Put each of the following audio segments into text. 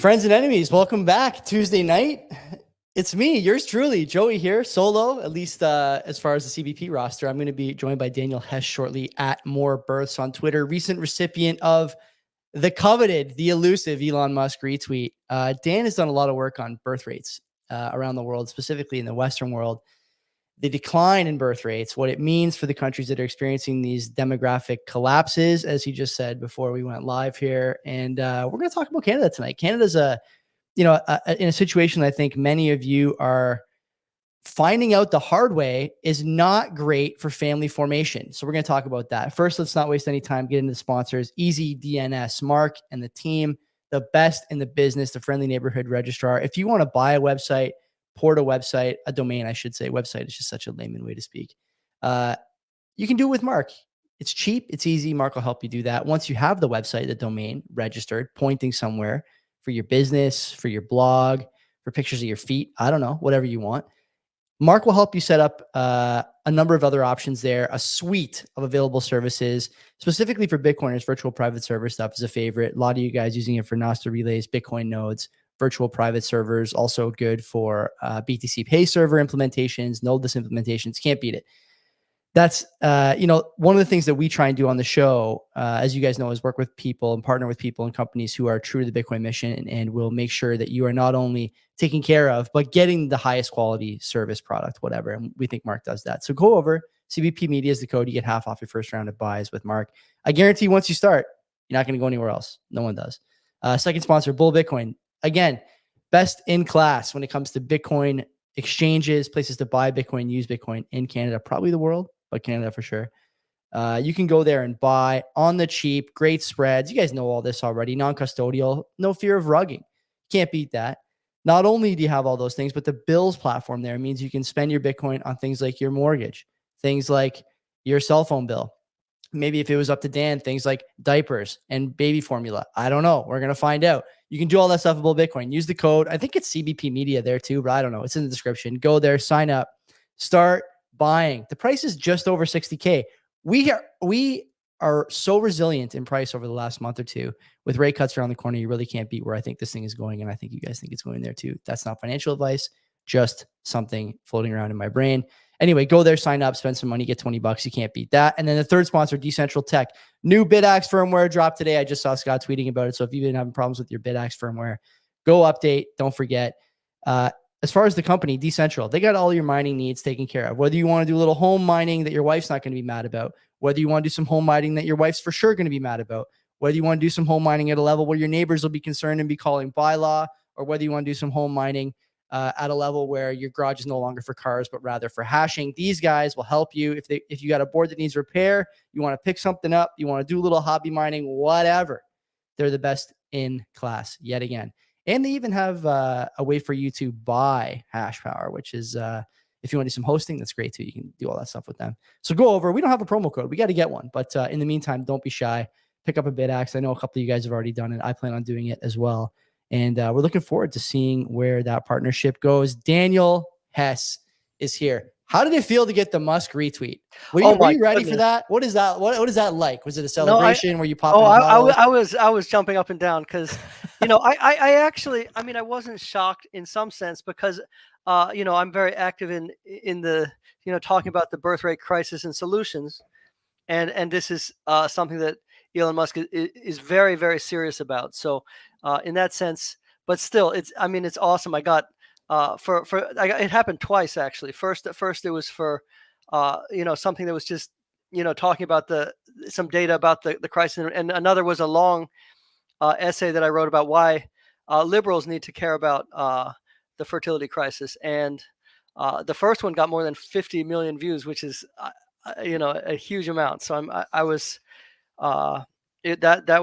Friends and enemies, welcome back. Tuesday night. It's me, yours truly, Joey here, solo, at least as far as the CBP roster. I'm going to be joined by Daniel Hess shortly at More Births on Twitter. Recent recipient of the coveted, the elusive Elon Musk retweet. Dan has done a lot of work on birth rates around the world, specifically in the Western world. The decline in birth rates, what it means for the countries that are experiencing these demographic collapses, as he just said before we went live here. And we're going to talk about Canada tonight. Canada's in a situation I think many of you are finding out the hard way is not great for family formation. So we're going to talk about that. First, let's not waste any time. Get into the sponsors. Easy DNS, Mark and the team, the best in the business, the friendly neighborhood registrar. If you want to buy a website, port a website, a domain, I should say. Website is just such a layman way to speak. You can do it with Mark. It's cheap. It's easy. Mark will help you do that. Once you have the website, the domain registered, pointing somewhere for your business, for your blog, for pictures of your feet, I don't know, whatever you want. Mark will help you set up a number of other options there, a suite of available services, specifically for Bitcoiners. Virtual private server stuff is a favorite. A lot of you guys using it for Nostr relays, Bitcoin nodes, virtual private servers, also good for BTC Pay server implementations, nodeless implementations. Can't beat it. That's, one of the things that we try and do on the show, as you guys know, is work with people and partner with people and companies who are true to the Bitcoin mission, and we'll make sure that you are not only taken care of, but getting the highest quality service, product, whatever. And we think Mark does that. So go over. CBP Media is the code. You get half off your first round of buys with Mark. I guarantee once you start, you're not going to go anywhere else. No one does. Second sponsor, Bull Bitcoin. Again, best in class when it comes to Bitcoin exchanges, places to buy Bitcoin, use Bitcoin in Canada, probably the world, but Canada for sure. You can go there and buy on the cheap, great spreads. You guys know all this already. Non-custodial, no fear of rugging. Can't beat that. Not only do you have all those things, but the bills platform there means you can spend your Bitcoin on things like your mortgage, things like your cell phone bill. Maybe if it was up to Dan, things like diapers and baby formula. I don't know. We're going to find out. You can do all that stuff about Bitcoin. Use the code. I think it's CBP Media there too, but I don't know. It's in the description. Go there, sign up, start buying. The price is just over 60K. We are so resilient in price over the last month or two. With rate cuts around the corner, you really can't beat where I think this thing is going, and I think you guys think it's going there too. That's not financial advice, just something floating around in my brain. Anyway, go there, sign up, spend some money, get $20. You can't beat that. And then the third sponsor, Decentral Tech. New BitAxe firmware dropped today. I just saw Scott tweeting about it. So if you've been having problems with your BitAxe firmware, go update. Don't forget. As far as the company, Decentral, they got all your mining needs taken care of. Whether you want to do a little home mining that your wife's not going to be mad about, whether you want to do some home mining that your wife's for sure going to be mad about, whether you want to do some home mining at a level where your neighbors will be concerned and be calling bylaw, or whether you want to do some home mining at a level where your garage is no longer for cars, but rather for hashing. These guys will help you. If you got a board that needs repair, you want to pick something up, you want to do a little hobby mining, whatever, they're the best in class yet again. And they even have a way for you to buy hash power, which is, if you want to do some hosting, that's great too. You can do all that stuff with them. So go over. We don't have a promo code. We got to get one. But in the meantime, don't be shy. Pick up a BitAxe. I know a couple of you guys have already done it. I plan on doing it as well. And we're looking forward to seeing where that partnership goes. Daniel Hess is here. How did it feel to get the Musk retweet? Were you ready for that? What is that? What is that like? Was it a celebration? Were you popping? I was jumping up and down because, I actually, I wasn't shocked in some sense because, I'm very active in the, talking about the birth rate crisis and solutions. And this is something that Elon Musk is very, very serious about. So in that sense, but still, it's awesome. I got it happened twice actually. First it was for something that was just talking about some data about the crisis, and another was a long essay that I wrote about why liberals need to care about the fertility crisis. And the first one got more than 50 million views, which is a huge amount. So that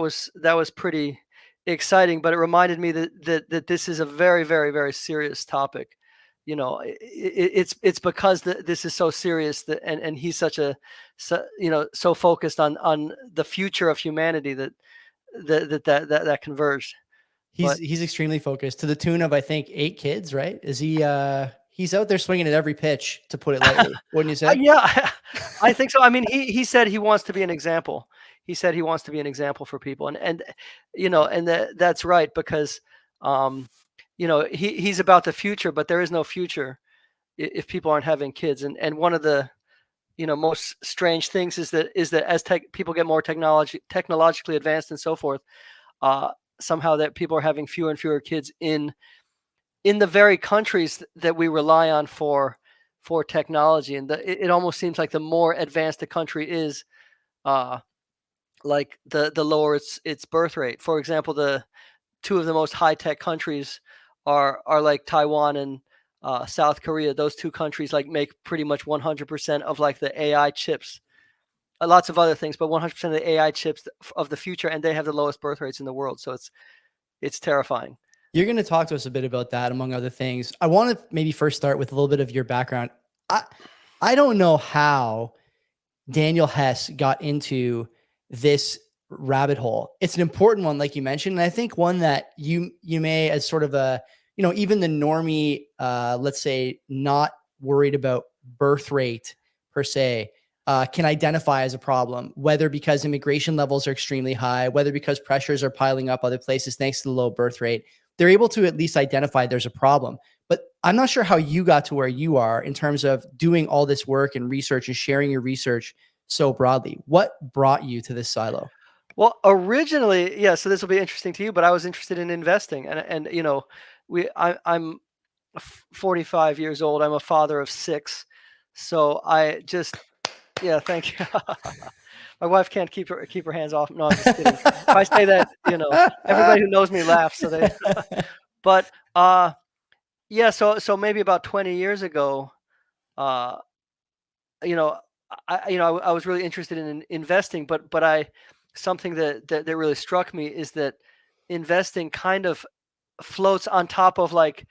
was pretty exciting, but it reminded me that this is a very, very, very serious topic. It's because this is so serious and he's so focused on the future of humanity that converged. He's extremely focused to the tune of, I think, 8 kids, right? Is he, he's out there swinging at every pitch, to put it lightly. Wouldn't you say? Yeah, I think so. He said he wants to be an example. He said he wants to be an example for people. And that's right, because He's about the future, but there is no future if people aren't having kids. And one of the most strange things is that as people get more technologically advanced and so forth, somehow that people are having fewer and fewer kids in the very countries that we rely on for technology. And it almost seems like the more advanced a country is, like the lower its birth rate. For example, the two of the most high tech countries are like Taiwan and South Korea. Those two countries like make pretty much 100% of like the AI chips. Lots of other things, but 100% of the AI chips of the future, and they have the lowest birth rates in the world. So it's terrifying. You're going to talk to us a bit about that, among other things. I want to maybe first start with a little bit of your background. I don't know how Daniel Hess got into this rabbit hole. It's an important one, like you mentioned, and I think one that you may, as sort of a, even the normie, let's say, not worried about birth rate per se, can identify as a problem, whether because immigration levels are extremely high, whether because pressures are piling up other places thanks to the low birth rate. They're able to at least identify there's a problem. But I'm not sure how you got to where you are in terms of doing all this work and research and sharing your research so broadly. What brought you to this silo? Well, originally, yeah, so this will be interesting to you, but I was interested in investing. And I'm 45 years old. I'm a father of 6. So yeah, thank you. My wife can't keep her hands off. No, I'm just kidding. If I say that, everybody who knows me laughs. So but yeah, so maybe about 20 years ago, I was really interested in investing, but something that really struck me is that investing kind of floats on top of like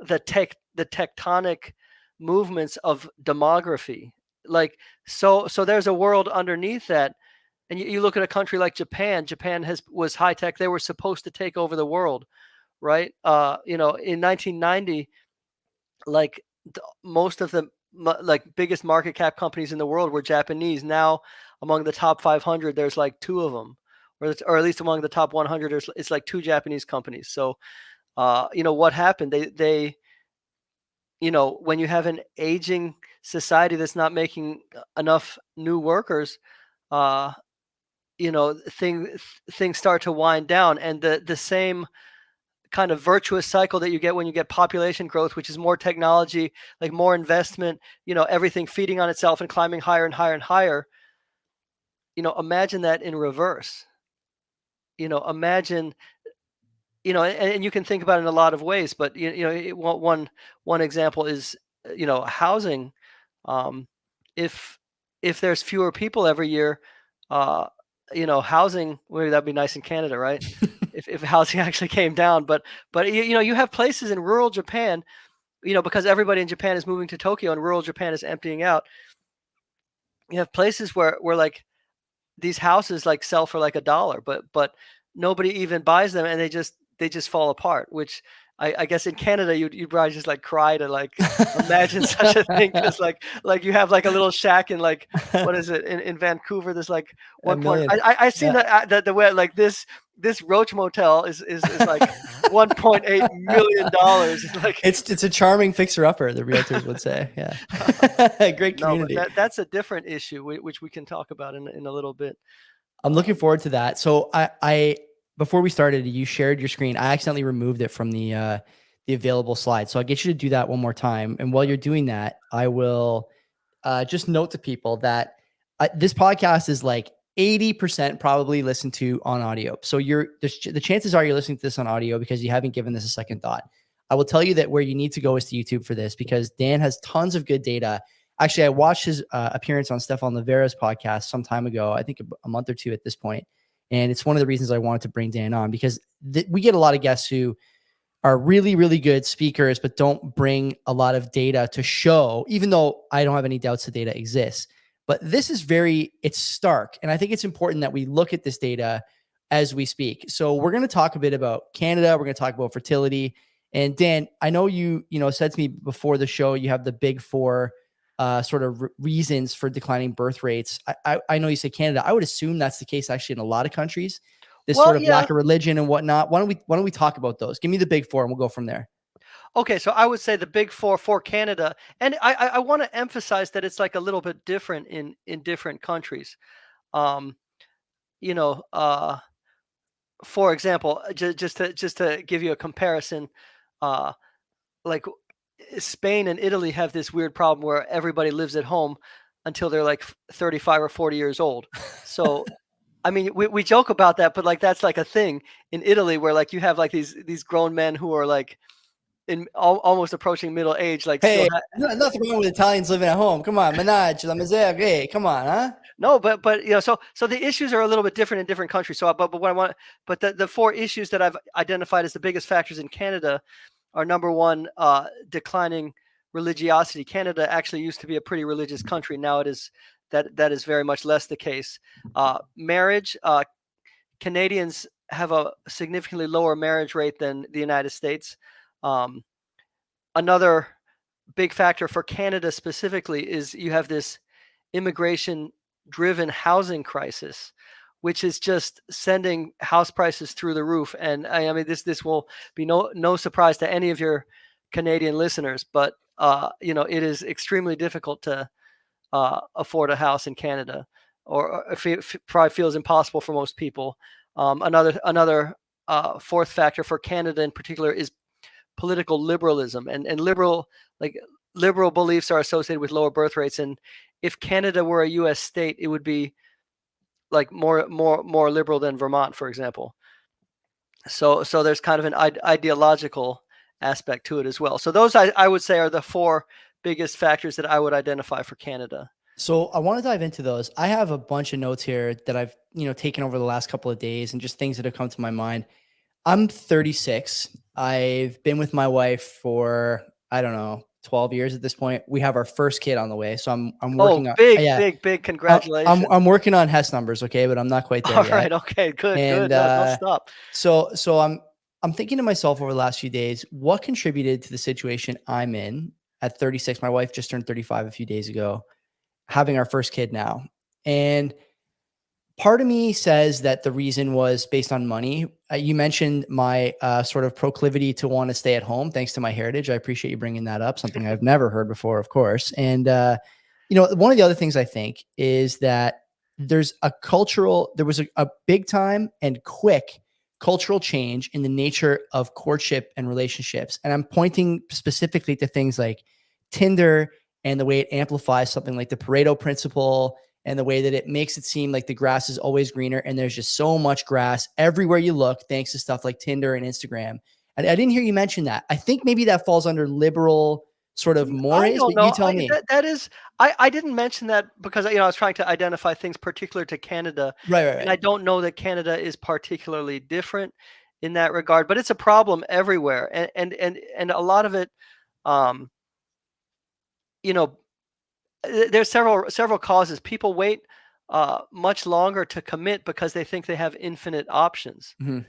the tectonic movements of demography. Like, so there's a world underneath that. And you look at a country like Japan. Japan was high tech. They were supposed to take over the world, right? In 1990, like most of the like biggest market cap companies in the world were Japanese. Now, among the top 500, there's like 2 of them, or at least among the top 100, it's like 2 Japanese companies. So, what happened? They when you have an aging society that's not making enough new workers, things start to wind down, and the same kind of virtuous cycle that you get when you get population growth, which is more technology, like more investment, everything feeding on itself and climbing higher and higher and higher. Imagine that in reverse. Imagine, and you can think about it in a lot of ways, but one example is, housing. If there's fewer people every year, housing, maybe that'd be nice in Canada, right? if housing actually came down, but you have places in rural Japan, because everybody in Japan is moving to Tokyo and rural Japan is emptying out. You have places where like these houses like sell for like $1, but nobody even buys them, and they just fall apart, which I guess in Canada you'd probably just like cry to like imagine such a thing, because like you have like a little shack in like, what is it, in Vancouver, there's like 1 point. I've seen that the way like this Roach Motel is like $1.8 million. Like, it's a charming fixer-upper, the realtors would say. Yeah. Great community. No, that's a different issue, which we can talk about in a little bit. I'm looking forward to that. So I before we started, you shared your screen. I accidentally removed it from the available slides. So I'll get you to do that one more time. And while you're doing that, I will just note to people that this podcast is like 80% probably listened to on audio. So the chances are you're listening to this on audio because you haven't given this a second thought. I will tell you that where you need to go is to YouTube for this, because Dan has tons of good data. Actually, I watched his appearance on Stefan Livera's podcast some time ago, I think a month or 2 at this point. And it's one of the reasons I wanted to bring Dan on, because we get a lot of guests who are really, really good speakers, but don't bring a lot of data to show, even though I don't have any doubts the data exists. But this is it's stark. And I think it's important that we look at this data as we speak. So we're going to talk a bit about Canada. We're going to talk about fertility. And Dan, I know you said to me before the show, you have the big 4 sort of reasons for declining birth rates. I know you say Canada. I would assume that's the case actually in a lot of countries. this Well, sort of yeah. lack of religion and whatnot. Why don't we talk about those? Give me the big four and we'll go from there. Okay, so I would say the big four for Canada, and I want to emphasize that it's like a little bit different in different countries. Um, you know, for example, just to give you a comparison, uh, like Spain and Italy have this weird problem where everybody lives at home until they're like 35 or 40 years old. So I mean, we joke about that, but like that's like a thing in Italy where like you have like these grown men who are like in almost approaching middle age, like still Hey, nothing wrong with Italians living at home. Come on, menage, la misère. Hey, come on, huh? no, but so the issues are a little bit different in different countries. So, but what I want, but the four issues that I've identified as the biggest factors in Canada are number one, declining religiosity. Canada actually used to be a pretty religious country. Now it is that is very much less the case. Marriage, Canadians have a significantly lower marriage rate than the United States. Um, Another big factor for Canada specifically is you have this immigration driven housing crisis, which is just sending house prices through the roof. And I mean, this will be no surprise to any of your Canadian listeners, but it is extremely difficult to afford a house in Canada, or probably feels impossible for most people. Another fourth factor for Canada in particular is political liberalism, and liberal beliefs are associated with lower birth rates. And if Canada were a U.S. state, it would be like more liberal than Vermont, for example. So there's kind of an ideological aspect to it as well. So those I would say are the four biggest factors that I would identify for Canada. So I want to dive into those. I have a bunch of notes here that I've, taken over the last couple of days and just things that have come to my mind. I'm 36. I've been with my wife for, I don't know, 12 years at this point. We have our first kid on the way. So I'm working on, yeah, big congratulations. I'm working on Hess numbers. Okay. But I'm not quite there All yet. right. Okay. Good. And, No, don't stop. So I'm thinking to myself over the last few days, what contributed to the situation I'm in at 36? My wife just turned 35 a few days ago, having our first kid now. And part of me says that the reason was based on money. You mentioned my sort of proclivity to want to stay at home, thanks to my heritage. I appreciate you bringing that up, something I've never heard before, of course. And, one of the other things I think is that there was a big time and quick cultural change in the nature of courtship and relationships. And I'm pointing specifically to things like Tinder and the way it amplifies something like the Pareto principle, and the way that it makes it seem like the grass is always greener. And there's just so much grass everywhere you look, thanks to stuff like Tinder and Instagram. And I didn't hear you mention that. I think maybe that falls under liberal sort of I mores, don't but you know. tell me. That is, I didn't mention that because I was trying to identify things particular to Canada, Right. and I don't know that Canada is particularly different in that regard. But it's a problem everywhere, and a lot of it, um, there's several causes. People wait much longer to commit because they think they have infinite options. Mhm.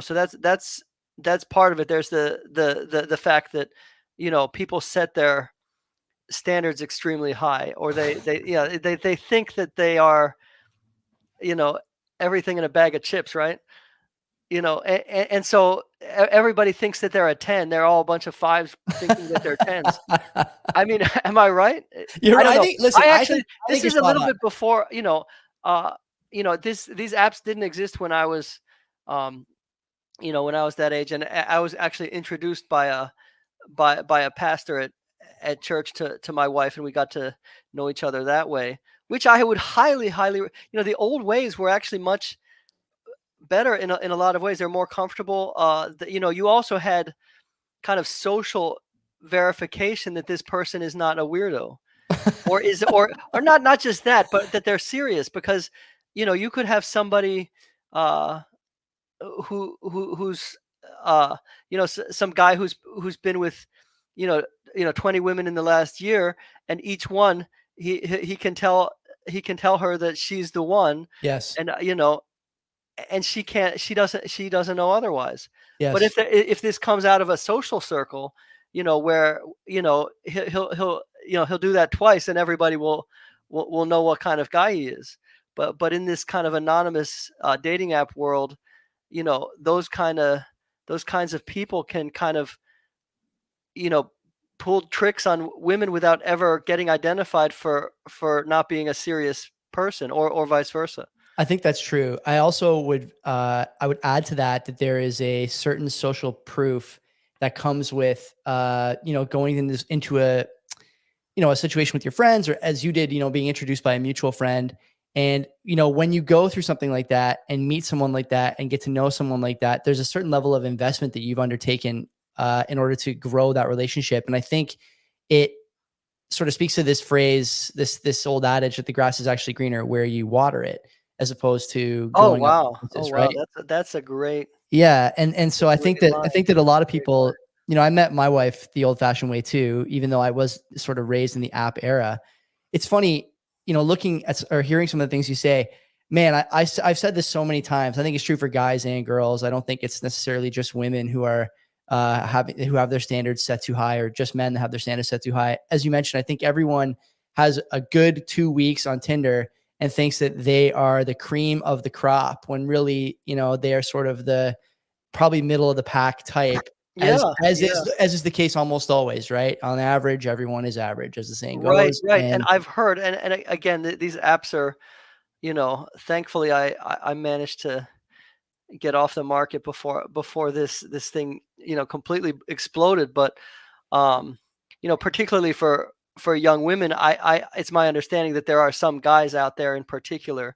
So that's part of it. There's the fact that people set their standards extremely high, or they think that they are everything in a bag of chips, right? And so everybody thinks that they're a 10. They're all a bunch of fives thinking that they're tens. I mean, am I right? You're I don't right. know. Listen, I I actually, think this you're is a spot little on. bit before, these apps didn't exist when I was, when I was that age, and I was actually introduced by a pastor at church to my wife, and we got to know each other that way, which I would highly, the old ways were actually much better in a lot of ways. They're more comfortable. You also had kind of social verification that this person is not a weirdo, or not just that, but that they're serious, because you could have somebody who's some guy who's been with 20 women in the last year, and each one he can tell her that she's the one, Yes. and and she doesn't know otherwise. Yes. But if this comes out of a social circle, where he'll do that twice, and everybody will know what kind of guy he is. But in this kind of anonymous dating app world, those kinds of people can kind of, pull tricks on women without ever getting identified for not being a serious person, or vice versa. I think that's true. I also would I would add to that there is a certain social proof that comes with going into a a situation with your friends, or as you did, being introduced by a mutual friend. And when you go through something like that and meet someone like that and get to know someone like that, there's a certain level of investment that you've undertaken in order to grow that relationship. And I think it sort of speaks to this phrase, this old adage that the grass is actually greener where you water it, as opposed to Oh going up wow, oh differences, wow, right? that's a great Yeah, and so great I line. think that a lot of Great line. people, I met my wife the old-fashioned way too, even though I was sort of raised in the app era. It's funny, looking at or hearing some of the things you say. Man, I've said this so many times. I think it's true for guys and girls. I don't think it's necessarily just women who are who have their standards set too high, or just men that have their standards set too high. As you mentioned, I think everyone has a good 2 weeks on Tinder and thinks that they are the cream of the crop, when really, they are sort of the probably middle of the pack type, as Yeah, yeah. as is the case almost always, right? On average, everyone is average, as the saying Right, goes. right. And And I've heard, and again, these apps are, thankfully I managed to get off the market before this thing, completely exploded. But particularly for young women, it's my understanding that there are some guys out there in particular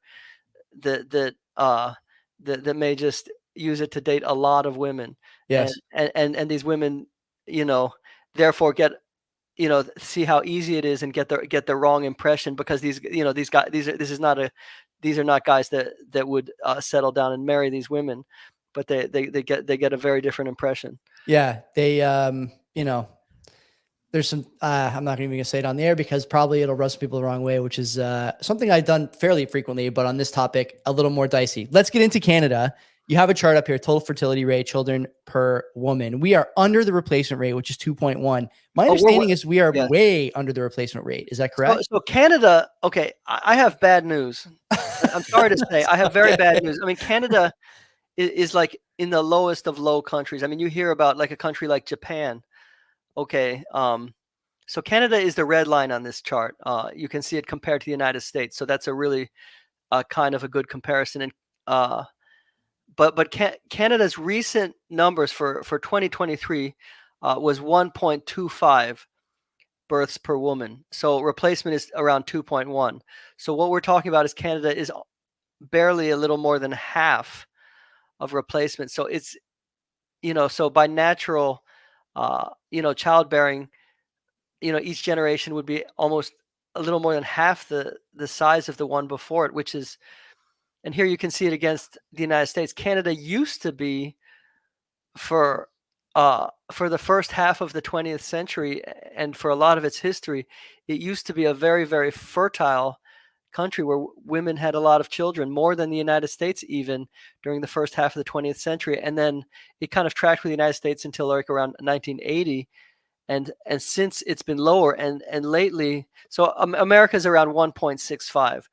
that that may just use it to date a lot of women, and yes, these women, you know, therefore get, see how easy it is and get the wrong impression, because these guys, these are not guys that would settle down and marry these women, but they get a very different impression. yeah, they there's some I'm not even gonna say it on the air because probably it'll rub some people the wrong way, which is something I've done fairly frequently, but on this topic, a little more dicey. Let's get into Canada. You have a chart up here: total fertility rate, children per woman. We are under the replacement rate, which is 2.1. My Oh, understanding is we are yes. way under the replacement rate. Is that So, correct? Canada, okay, I have bad news. I'm sorry to say, I have very Okay. bad news. I mean, Canada is like in the lowest of low countries. I mean, you hear about like a country like Japan. Okay, so Canada is the red line on this chart. You can see it compared to the United States. So that's a really kind of a good comparison. And uh, Canada's recent numbers for 2023 was 1.25 births per woman. So replacement is around 2.1. So what we're talking about is Canada is barely a little more than half of replacement. So it's, so by natural, childbearing, each generation would be almost a little more than half the size of the one before it, which is, and here you can see it against the United States. Canada used to be, for the first half of the 20th century and for a lot of its history, it used to be a very, very fertile country where women had a lot of children, more than the United States even during the first half of the 20th century. And then it kind of tracked with the United States until like around 1980. And since it's been lower, and lately, so America's around 1.65,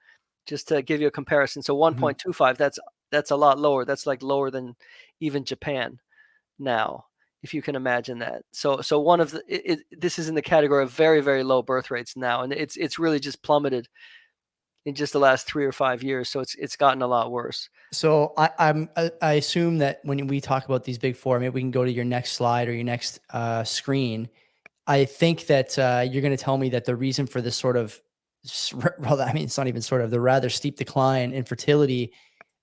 just to give you a comparison. So Mhm. 1.25, that's a lot lower. That's like lower than even Japan now, if you can imagine that. So one of this is in the category of very, very low birth rates now, and it's really just plummeted in just the last 3 or 5 years. So it's gotten a lot worse. So I assume that when we talk about these big four, maybe we can go to your next slide or your next screen. I think that you're going to tell me that the reason for this sort of, well, I mean, it's not even sort of, the rather steep decline in fertility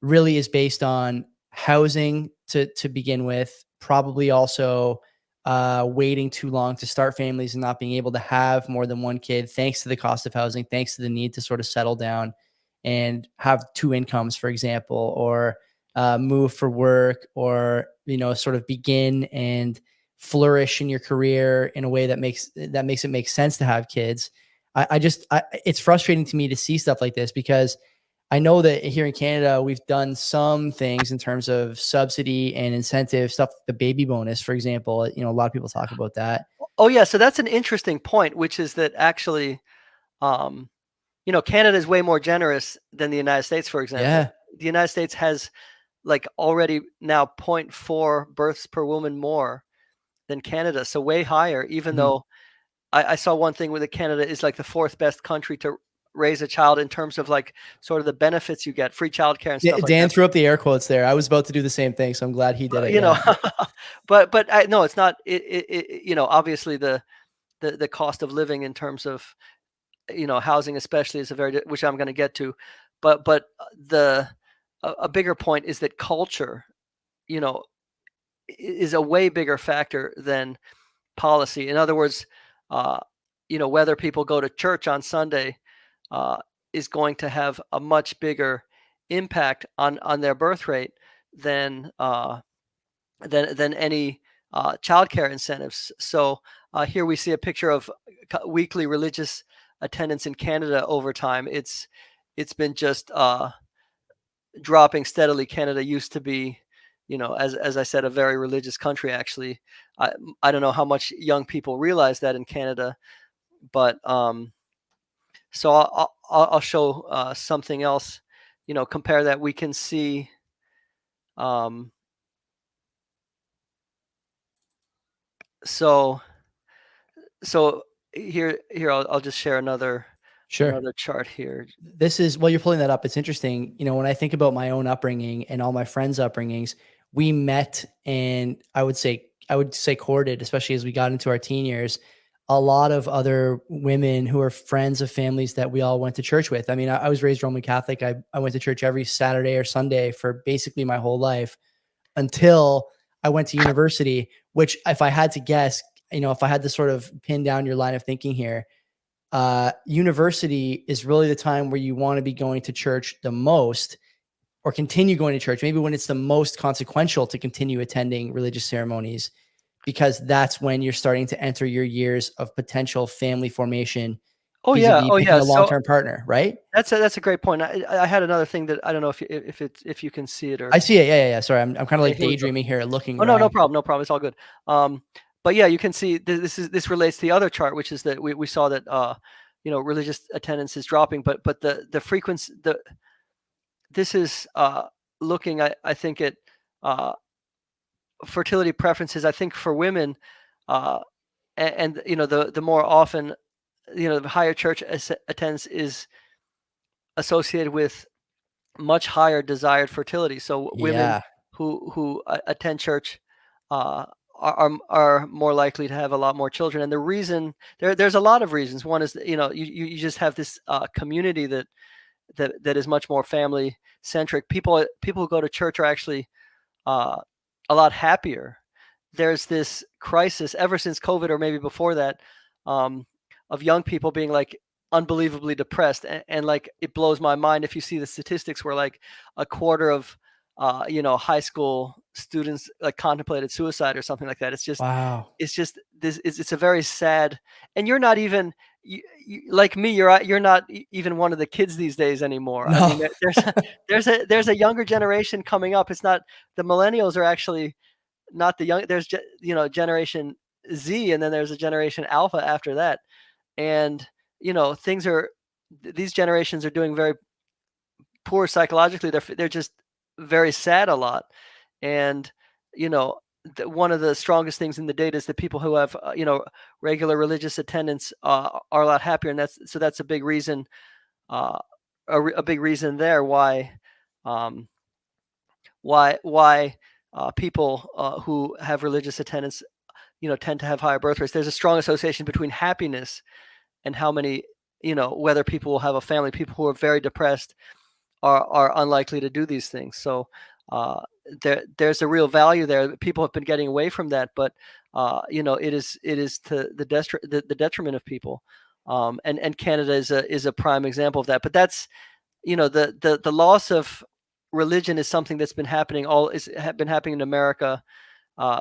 really is based on housing to begin with, probably also waiting too long to start families and not being able to have more than one kid, thanks to the cost of housing, thanks to the need to sort of settle down and have two incomes, for example, or move for work, or sort of begin and flourish in your career in a way that makes it make sense to have kids. It's frustrating to me to see stuff like this, because I know that here in Canada, we've done some things in terms of subsidy and incentive stuff, the baby bonus, for example. A lot of people talk about that. Oh yeah, so that's an interesting point, which is that actually, um, Canada is way more generous than the United States, for example. Yeah. The United States has like already now 0.4 births per woman more than Canada, so way higher. Even Mhm. though I saw one thing with Canada is like the fourth best country to raise a child in terms of like sort of the benefits you get, free childcare and stuff like Dan that. threw up the air quotes there. I was about to do the same thing, so I'm glad he did it. You know, Yeah. but no, it's not. You know, obviously the cost of living in terms of housing especially is a very which I'm going to get to, but the a bigger point is that culture, you know, is a way bigger factor than policy. In other words, uh, whether people go to church on Sunday uh, is going to have a much bigger impact on their birth rate than than any childcare incentives. So here we see a picture of weekly religious attendance in Canada over time. It's been just dropping steadily. Canada used to be, as I said, a very religious country. Actually, I I don't know how much young people realize that in Canada, but so I'll show something else. Compare that. We can see. Um, so so here I'll just share Sure. another chart here. This is while you're pulling that up, it's interesting. When I think about my own upbringing and all my friends' upbringings, we met and I would say courted, especially as we got into our teen years, a lot of other women who are friends of families that we all went to church with. I mean, I was raised Roman Catholic. I went to church every Saturday or Sunday for basically my whole life until I went to university, which if I had to guess, if I had to sort of pin down your line of thinking here, university is really the time where you want to be going to church the most or continue going to church, maybe when it's the most consequential to continue attending religious ceremonies, because that's when you're starting to enter your years of potential family formation vis-a-vis Oh picking yeah. a So long-term partner, right? that's a great point. I had another thing that I don't know if you can see it I or see it. Yeah. Sorry. I'm kind of okay, like here we go. daydreaming here, looking Oh no, no around. problem, no problem. It's all good. But yeah, you can see this relates to the other chart, which is that we saw that religious attendance is dropping, but the frequency this is looking I think at uh, fertility preferences. I think for women, uh, and the more often the higher church attendance is associated with much higher desired fertility. So women Yeah. who attend church uh, are more likely to have a lot more children. And the reason there's a lot of reasons. One is that, you just have this community that is much more family centric. People who go to church are actually uh, a lot happier. There's this crisis ever since COVID, or maybe before that, um, of young people being like unbelievably depressed, and like it blows my mind if you see the statistics where like a quarter of high school students like contemplated suicide or something like that. Wow. It's just this it's a very sad, and you're not even like me, you're not even one of the kids these days anymore. I mean, No. there's a younger generation coming up. It's not the millennials are actually not the young. There's generation Z, and then there's a generation Alpha after that. And things are these generations are doing very poor psychologically. They're just very sad a lot. And you know one of the strongest things in the data is that people who have regular religious attendance are a lot happier, and that's a big reason, uh, a big reason there um, why people who have religious attendance tend to have higher birth rates. There's a strong association between happiness and how many, whether people will have a family. People who are very depressed are unlikely to do these things. So there's a real value there. People have been getting away from that, but it is to the detriment of people. And Canada is a prime example of that. But that's the loss of religion is something that's been happening been happening in America,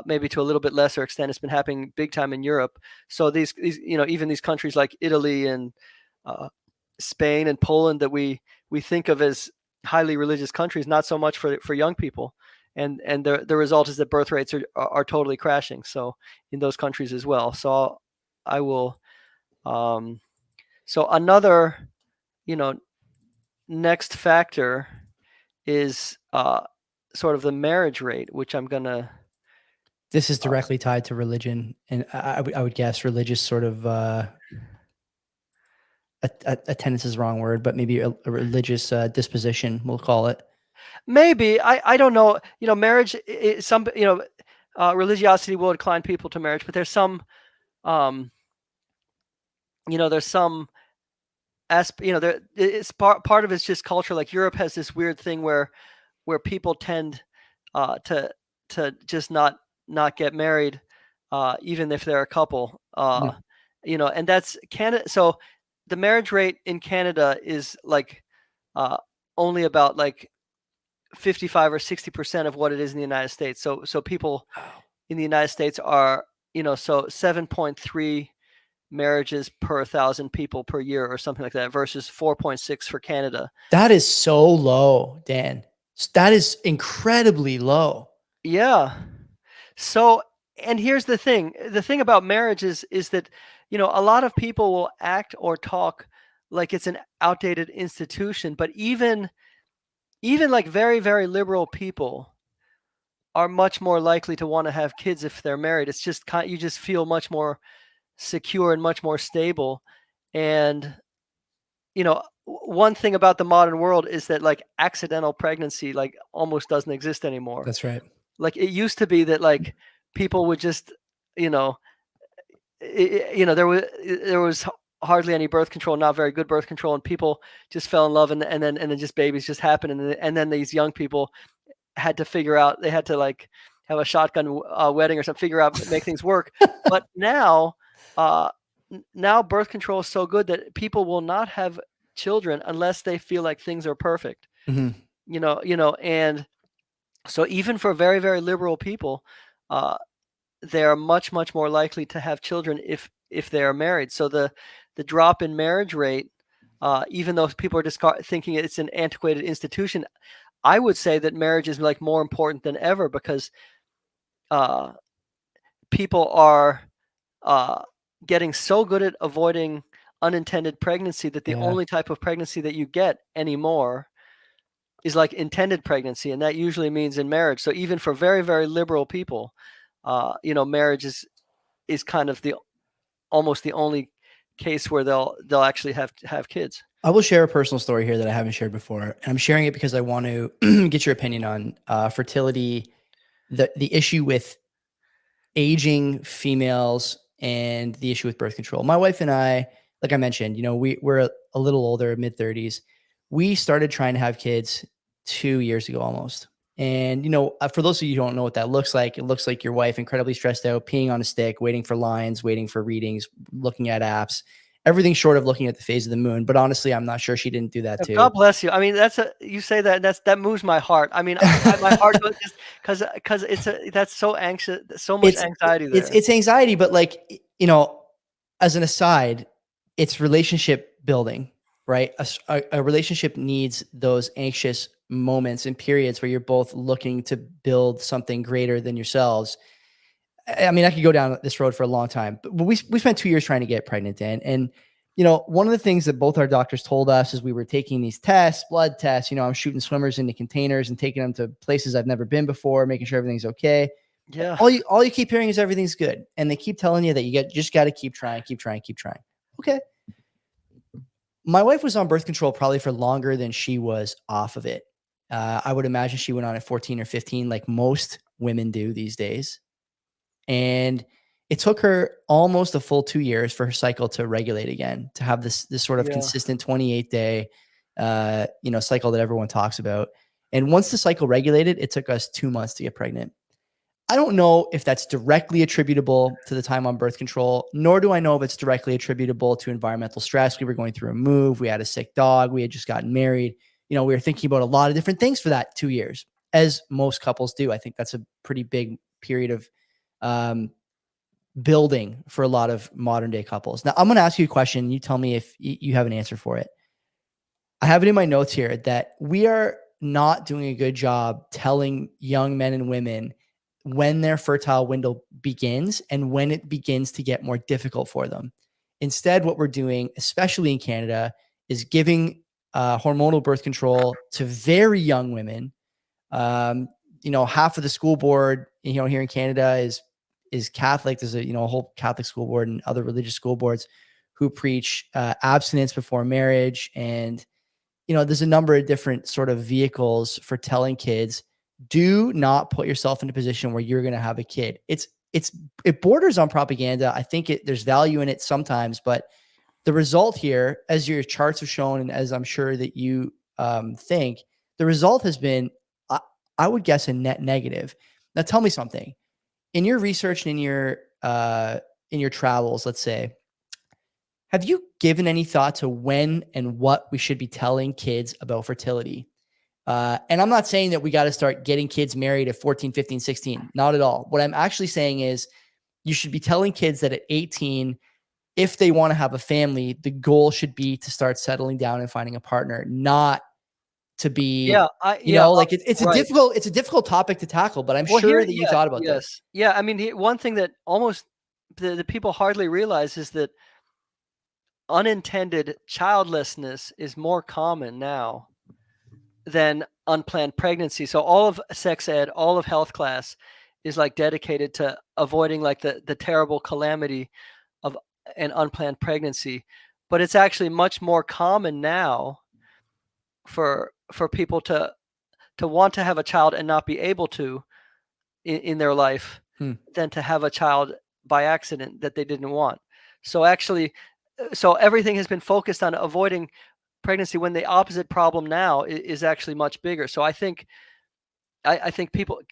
maybe to a little bit lesser extent. It's been happening big time in Europe. So these even these countries like Italy and uh, Spain and Poland that we think of as highly religious countries, not so much for young people. And the result is that birth rates are totally crashing. So in those countries as well. So I will. So another next factor is sort of the marriage rate, which I'm gonna. This is directly tied to religion, and I would guess religious sort of attendance is the wrong word, but maybe a religious disposition, we'll call it. Maybe I don't know. Marriage. Some religiosity will incline people to marriage, but there's some. There's some there it's part of it's just culture. Like Europe has this weird thing where people tend to just not get married, even if they're a couple. And that's Canada. So the marriage rate in Canada is like only about like 55 or 60% of what it is in the United States. So people in the United States are, so 7.3 marriages per 1,000 people per year or something like that versus 4.6 for Canada. That is so low, Dan. That is incredibly low. Yeah. So, and here's the thing about marriage is that, a lot of people will act or talk like it's an outdated institution, but even like very, very liberal people are much more likely to want to have kids if they're married. It's just you just feel much more secure and much more stable. And, one thing about the modern world is that like accidental pregnancy like almost doesn't exist anymore. That's right. Like it used to be that like people would just, there was hardly any birth control, not very good birth control, and people just fell in love, and then just babies just happened, and then these young people had to figure out, they had to like have a shotgun wedding or something, figure out, make things work. But now birth control is so good that people will not have children unless they feel like things are perfect. And so even for very, very liberal people, they are much, much more likely to have children if they are married. So the drop in marriage rate, even though people are just thinking it's an antiquated institution, I would say that marriage is like more important than ever because people are getting so good at avoiding unintended pregnancy that the only type of pregnancy that you get anymore is like intended pregnancy, and that usually means in marriage. So even for very, very liberal people, marriage is kind of almost the only case where they'll actually have kids. I will share a personal story here that I haven't shared before, and I'm sharing it because I want to get your opinion on fertility, the issue with aging females, and the issue with birth control. My wife and I, like I mentioned, we're a little older, mid-30s. We started trying to have kids 2 years ago almost. And, for those of you who don't know what that looks like, it looks like your wife incredibly stressed out, peeing on a stick, waiting for lines, waiting for readings, looking at apps, everything short of looking at the phase of the moon. But honestly, I'm not sure she didn't do that too. God bless you. I mean, you say that, that moves my heart. I mean, my heart goes because that's so anxious, so much anxiety there. It's anxiety, but like, as an aside, it's relationship building, right? A relationship needs those anxious moments and periods where you're both looking to build something greater than yourselves. I mean, I could go down this road for a long time, but we spent 2 years trying to get pregnant, Dan. And, one of the things that both our doctors told us as we were taking these tests, blood tests, I'm shooting swimmers into containers and taking them to places I've never been before, making sure everything's okay. Yeah. All you keep hearing is everything's good. And they keep telling you that you just got to keep trying. Okay. My wife was on birth control probably for longer than she was off of it. I would imagine she went on at 14 or 15, like most women do these days. And it took her almost a full 2 years for her cycle to regulate again, to have this sort of consistent 28-day, cycle that everyone talks about. And once the cycle regulated, it took us 2 months to get pregnant. I don't know if that's directly attributable to the time on birth control, nor do I know if it's directly attributable to environmental stress. We were going through a move. We had a sick dog. We had just gotten married. We were thinking about a lot of different things for that 2 years, as most couples do. I think that's a pretty big period of building for a lot of modern day couples. Now, I'm going to ask you a question. You tell me if you have an answer for it. I have it in my notes here that we are not doing a good job telling young men and women when their fertile window begins and when it begins to get more difficult for them. Instead, what we're doing, especially in Canada, is giving hormonal birth control to very young women, half of the school board, here in Canada is Catholic. There's a whole Catholic school board and other religious school boards who preach abstinence before marriage. And, there's a number of different sort of vehicles for telling kids, do not put yourself in a position where you're going to have a kid. It borders on propaganda. I think there's value in it sometimes, but the result here, as your charts have shown, and as I'm sure that you think, the result has been, I would guess, a net negative. Now, tell me something. In your research and in your travels, let's say, have you given any thought to when and what we should be telling kids about fertility? And I'm not saying that we got to start getting kids married at 14, 15, 16. Not at all. What I'm actually saying is you should be telling kids that at 18, if they want to have a family, the goal should be to start settling down and finding a partner, not to be, it's a difficult topic to tackle, but I'm sure that you thought about this. Yeah. I mean, one thing that almost the people hardly realize is that unintended childlessness is more common now than unplanned pregnancy. So all of sex ed, all of health class is like dedicated to avoiding like the terrible calamity of an unplanned pregnancy. But it's actually much more common now for people to want to have a child and not be able to in their life than to have a child by accident that they didn't want. So actually, everything has been focused on avoiding pregnancy when the opposite problem now is actually much bigger. So I think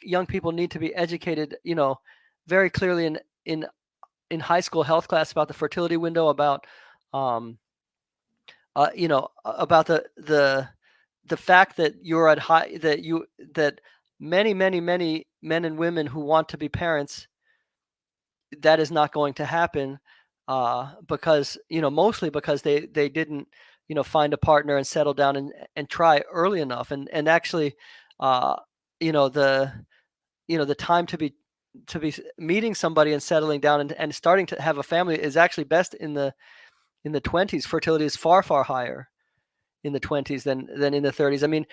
young people need to be educated, very clearly in high school health class about the fertility window, about about the fact that you're at high, that many men and women who want to be parents, that is not going to happen because mostly because they didn't find a partner and settle down and try early enough, and actually the time to be meeting somebody and settling down and starting to have a family is actually best in the 20s. Fertility is far higher in the 20s than in the 30s. I mean,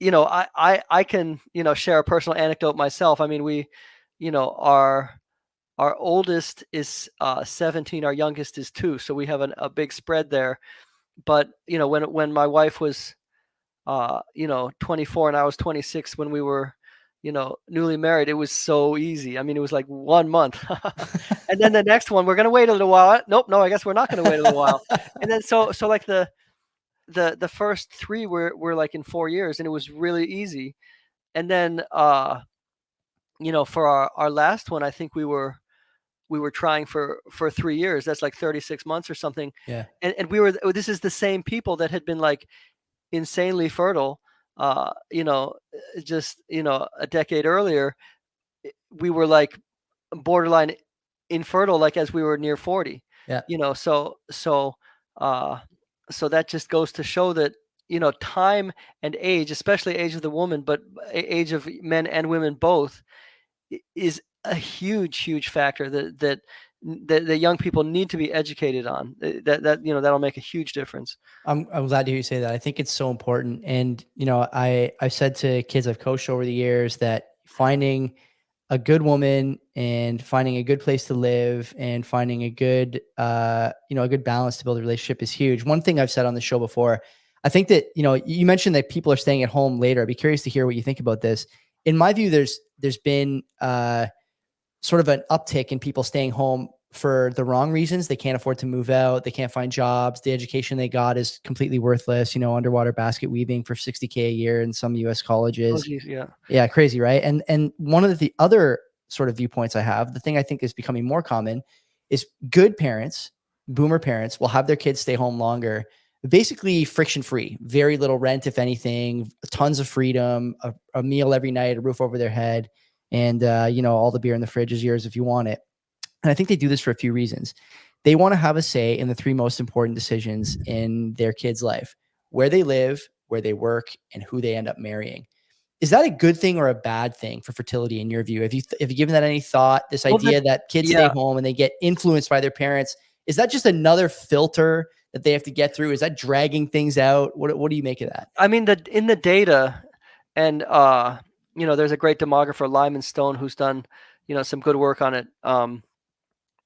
I can share a personal anecdote myself. I mean, we our oldest is 17, our youngest is 2, so we have a big spread there. But when my wife was 24 and I was 26, when we were newly married, it was so easy. I mean, it was like 1 month. And then the next one, we're going to wait a little while. Nope. No, I guess we're not going to wait a little while. And then, so like the first 3 were like in 4 years, and it was really easy. And then, for our last one, I think we were trying for 3 years. That's like 36 months or something. Yeah. And this is the same people that had been like insanely fertile, just, a decade earlier. We were like borderline infertile, like as we were near 40. Yeah. So that just goes to show that, time and age, especially age of the woman, but age of men and women both, is a huge factor that young people need to be educated on. That'll make a huge difference. I'm glad to hear you say that. I think it's so important. And, I've said to kids I've coached over the years that finding a good woman and finding a good place to live and finding a good, a good balance to build a relationship is huge. One thing I've said on the show before, I think that, you mentioned that people are staying at home later. I'd be curious to hear what you think about this. In my view, there's been sort of an uptick in people staying home for the wrong reasons. They can't afford to move out. They can't find jobs. The education they got is completely worthless. Underwater basket weaving for $60K a year in some US colleges. Oh, geez, yeah. Yeah. Crazy. Right. And one of the other sort of viewpoints I have, the thing I think is becoming more common, is good parents, boomer parents, will have their kids stay home longer, basically friction free, very little rent, if anything, tons of freedom, a meal every night, a roof over their head. And, all the beer in the fridge is yours if you want it. And I think they do this for a few reasons. They want to have a say in the 3 most important decisions in their kid's life: where they live, where they work, and who they end up marrying. Is that a good thing or a bad thing for fertility in your view? Have you given that any thought? This idea that kids stay home and they get influenced by their parents, is that just another filter that they have to get through? Is that dragging things out? What do you make of that? I mean, in the data, and there's a great demographer, Lyman Stone, who's done, some good work on it.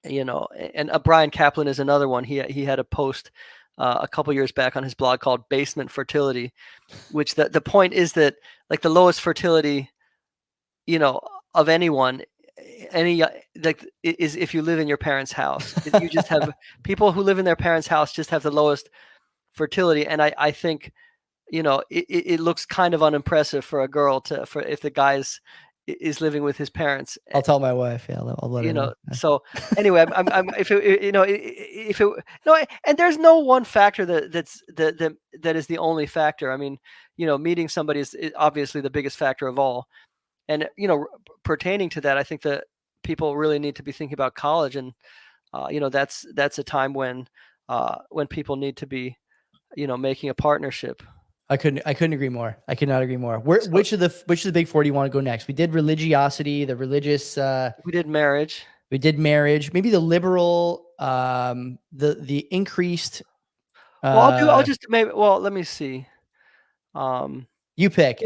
And Brian Kaplan is another one. He had a post a couple years back on his blog called Basement Fertility, which the point is that like the lowest fertility, of anyone, like is if you live in your parents' house. You just have people who live in their parents' house just have the lowest fertility, and I think it looks kind of unimpressive for a girl for if the guy's is living with his parents. I'll tell my wife. Yeah, I'll let her know. So anyway, I'm if it no, and there's no one factor that is the only factor. I mean, meeting somebody is obviously the biggest factor of all, and pertaining to that, I think that people really need to be thinking about college, and that's a time when people need to be making a partnership. I couldn't agree more. I could not agree more. Which of the big four do you want to go next? We did religiosity, the religious. We did marriage. We did marriage. Maybe the liberal, the increased. I'll just maybe. Well, let me see. You pick.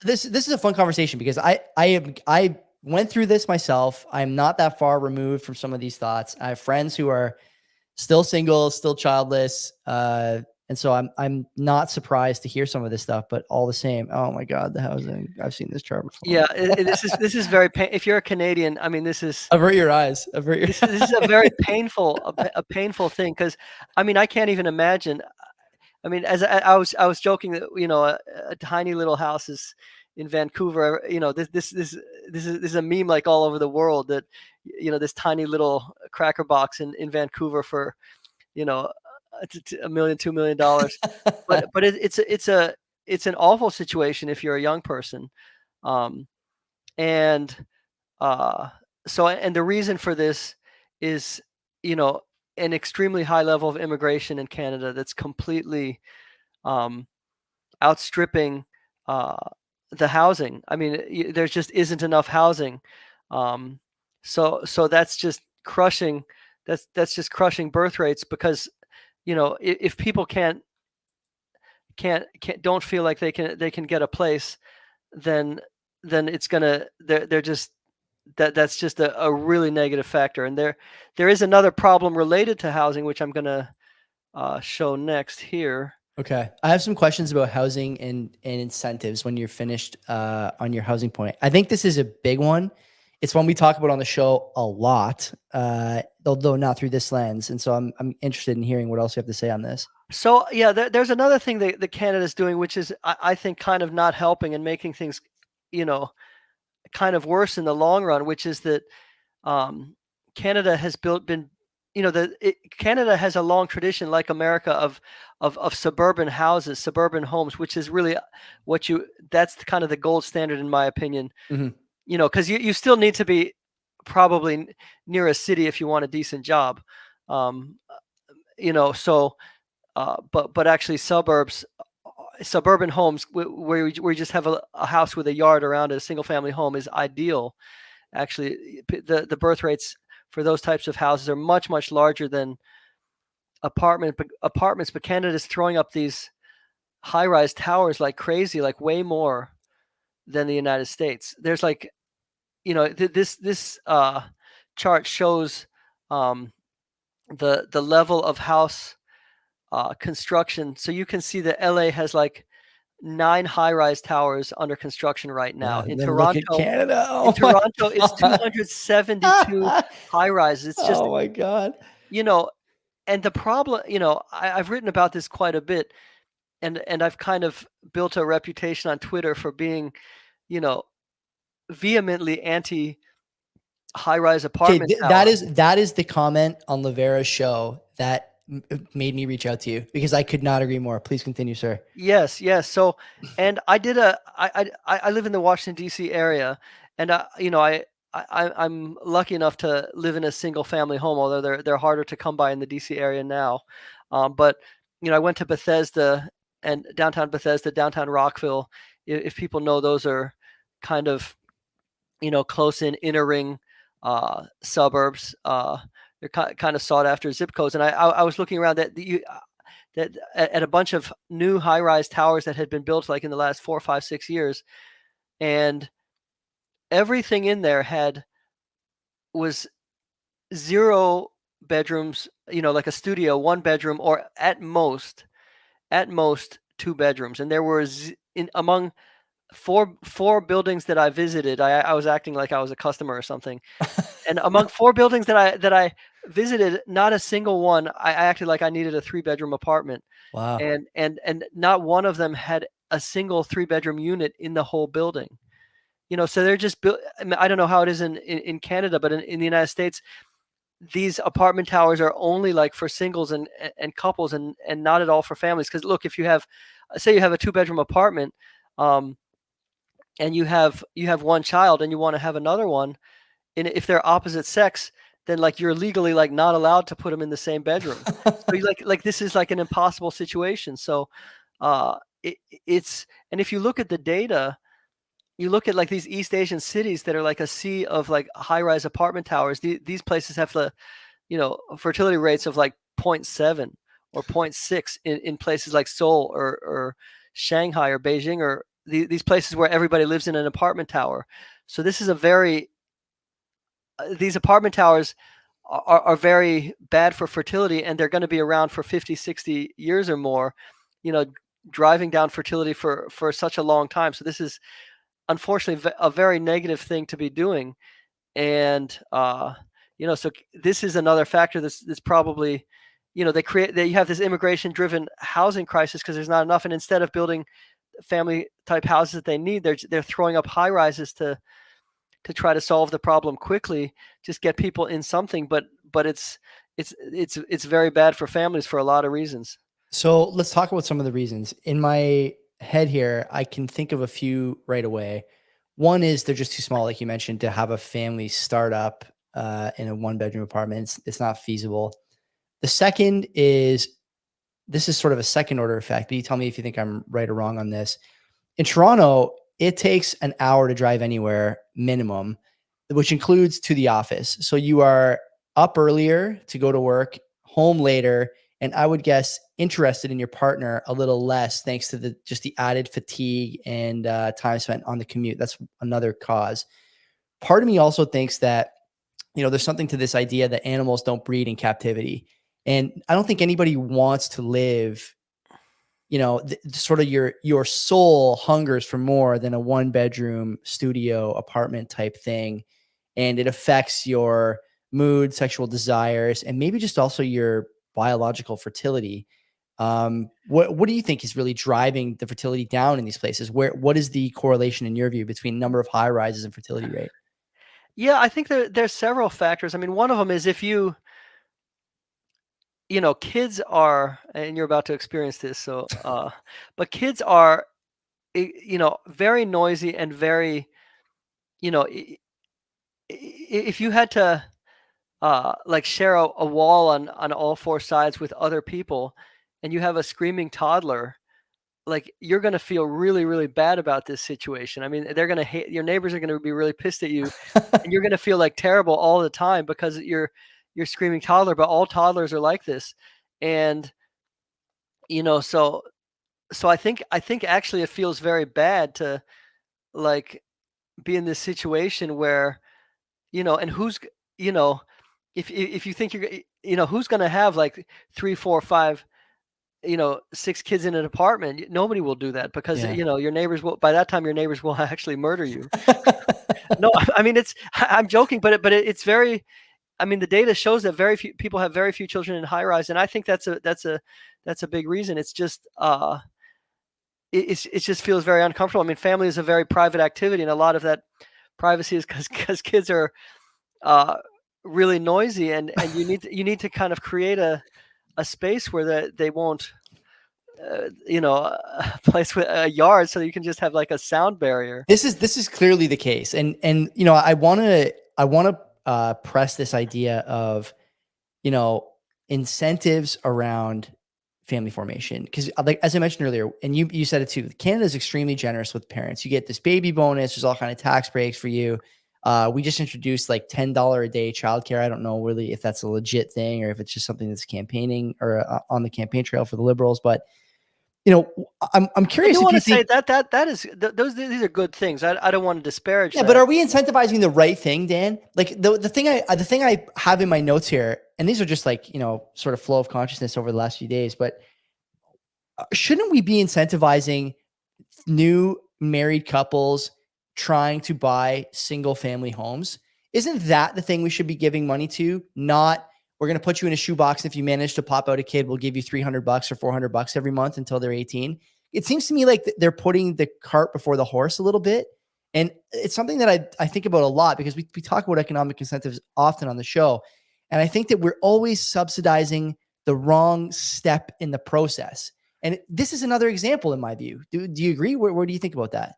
This is a fun conversation because I went through this myself. I'm not that far removed from some of these thoughts. I have friends who are still single, still childless. And so I'm not surprised to hear some of this stuff, but all the same, oh my God, the housing! I've seen this chart before. Yeah, this is very if you're a Canadian, I mean, this is avert your eyes. This is a very painful thing because I mean I can't even imagine. I mean, as I was joking that a tiny little house is in Vancouver. This is a meme like all over the world that this tiny little cracker box in Vancouver for $1 million, $2 million, but it's an awful situation if you're a young person, and the reason for this is an extremely high level of immigration in Canada that's completely outstripping the housing. I mean, there just isn't enough housing, so that's just crushing. That's just crushing birth rates because if people don't feel like they can get a place, then it's gonna they're just that's just a really negative factor. And there is another problem related to housing, which I'm gonna show next here. Okay, I have some questions about housing and incentives when you're finished on your housing point. I think this is a big one. It's one we talk about on the show a lot, although not through this lens. And so I'm interested in hearing what else you have to say on this. So yeah, there's another thing that Canada's doing, which is I think kind of not helping and making things, kind of worse in the long run, which is that Canada has Canada has a long tradition, like America, of suburban houses, suburban homes, which is really that's kind of the gold standard in my opinion. Mm-hmm. Because you still need to be probably near a city if you want a decent job, but actually suburban homes where you just have a house with a yard around it, a single family home, is ideal. Actually, the birth rates for those types of houses are much, much larger than apartments, but Canada's throwing up these high-rise towers like crazy, like way more than the United States. There's like, this chart shows the level of house construction. So you can see that LA has like 9 high-rise towers under construction right now. In Toronto, Canada. It's 272 high-rises. It's just, oh my God. And the problem, I've written about this quite a bit, and I've kind of built a reputation on Twitter for being, vehemently anti high-rise apartment. That is the comment on Lavera's show that made me reach out to you because I could not agree more. Please continue, sir. Yes. So, and I live in the Washington D.C. area, and I'm lucky enough to live in a single family home, although they're harder to come by in the DC area now. But I went to Bethesda and downtown Bethesda, downtown Rockville. If people know, those are kind of close in inner ring suburbs. They're kind of sought after zip codes. And I was looking around that at a bunch of new high rise towers that had been built like in the last 4, 5, 6 years, and everything in there was 0 bedrooms, like a studio, 1 bedroom, or at most 2 bedrooms. And there were among four buildings that I visited, I was acting like I was a customer or something. And among 4 buildings that I visited, not a single one, I acted like I needed a 3-bedroom apartment. Wow. And not one of them had a single 3-bedroom unit in the whole building. So they're just built. I mean, I don't know how it is in Canada, but in the United States, these apartment towers are only like for singles and couples, and not at all for families. Because look, if you have, say you have a 2-bedroom apartment, and you have 1 child and you want to have another one, and if they're opposite sex, then like you're legally like not allowed to put them in the same bedroom. So you like this is like an impossible situation. So it's, and if you look at the data, you look at like these East Asian cities that are like a sea of like high-rise apartment towers. These places have the fertility rates of like 0.7 or 0.6 in places like Seoul or Shanghai or Beijing, or these places where everybody lives in an apartment tower. So this is a very these apartment towers are very bad for fertility, and they're going to be around for 50, 60 years or more, driving down fertility for such a long time. So this is unfortunately a very negative thing to be doing. And so this is another factor that's probably, they have this immigration driven housing crisis because there's not enough, and instead of building family type houses that they need, they're throwing up high rises to try to solve the problem quickly, just get people in something. But it's very bad for families for a lot of reasons. So let's talk about some of the reasons. In my head here, I can think of a few right away. One is they're just too small, like you mentioned, to have a family start up in a 1-bedroom apartment. It's not feasible. The second is, this is sort of a second order effect, but you tell me if you think I'm right or wrong on this. In Toronto, it takes an hour to drive anywhere minimum, which includes to the office. So you are up earlier to go to work, home later, and I would guess interested in your partner a little less, thanks to just the added fatigue and time spent on the commute. That's another cause. Part of me also thinks that, there's something to this idea that animals don't breed in captivity. And I don't think anybody wants to live, sort of your soul hungers for more than a 1-bedroom studio apartment type thing. And it affects your mood, sexual desires, and maybe just also your biological fertility. What do you think is really driving the fertility down in these places? What is the correlation in your view between number of high rises and fertility rate? Yeah, I think there's several factors. I mean, one of them is if kids are, and you're about to experience this, so but kids are very noisy and very, if you had to like share a wall on all 4 sides with other people, and you have a screaming toddler, like you're going to feel really, really bad about this situation. I mean, they're going to hate, your neighbors are going to be really pissed at you, and you're going to feel like terrible all the time because you're screaming toddler. But all toddlers are like this. And so I think actually it feels very bad to like be in this situation where, and who's, if you think who's going to have like 3, 4, 5, 6 kids in an apartment. Nobody will do that because Yeah. your neighbors will, by that time your neighbors will actually murder you. No, I mean, I'm joking, but it's very, I mean, the data shows that very few people have very few children in high rise, and I think that's a big reason. It's just it just feels very uncomfortable. I mean, family is a very private activity, and a lot of that privacy is because kids are really noisy, and you need to kind of create a space where they won't a place with a yard, so you can just have like a sound barrier. This is clearly the case. And I want to press this idea of, incentives around family formation. Because like, as I mentioned earlier, and you said it too, Canada is extremely generous with parents. You get this baby bonus. There's all kind of tax breaks for you. We just introduced like $10 a day childcare. I don't know really if that's a legit thing or if it's just something that's campaigning or on the campaign trail for the Liberals. But I'm I curious do if want you to say think. that is these are good things. I don't want to disparage Yeah, but that. are we incentivizing the right thing, Dan? Like the thing I have in my notes here, and these are just like, sort of flow of consciousness over the last few days, but shouldn't we be incentivizing new married couples trying to buy single family homes? Isn't that the thing we should be giving money to? Not, we're going to put you in a shoebox. If you manage to pop out a kid, we'll give you $300 or $400 every month until they're 18. It seems to me like they're putting the cart before the horse a little bit. And it's something that I think about a lot because we talk about economic incentives often on the show. And I think that we're always subsidizing the wrong step in the process. And this is another example in my view. Do you agree? Where do you think about that?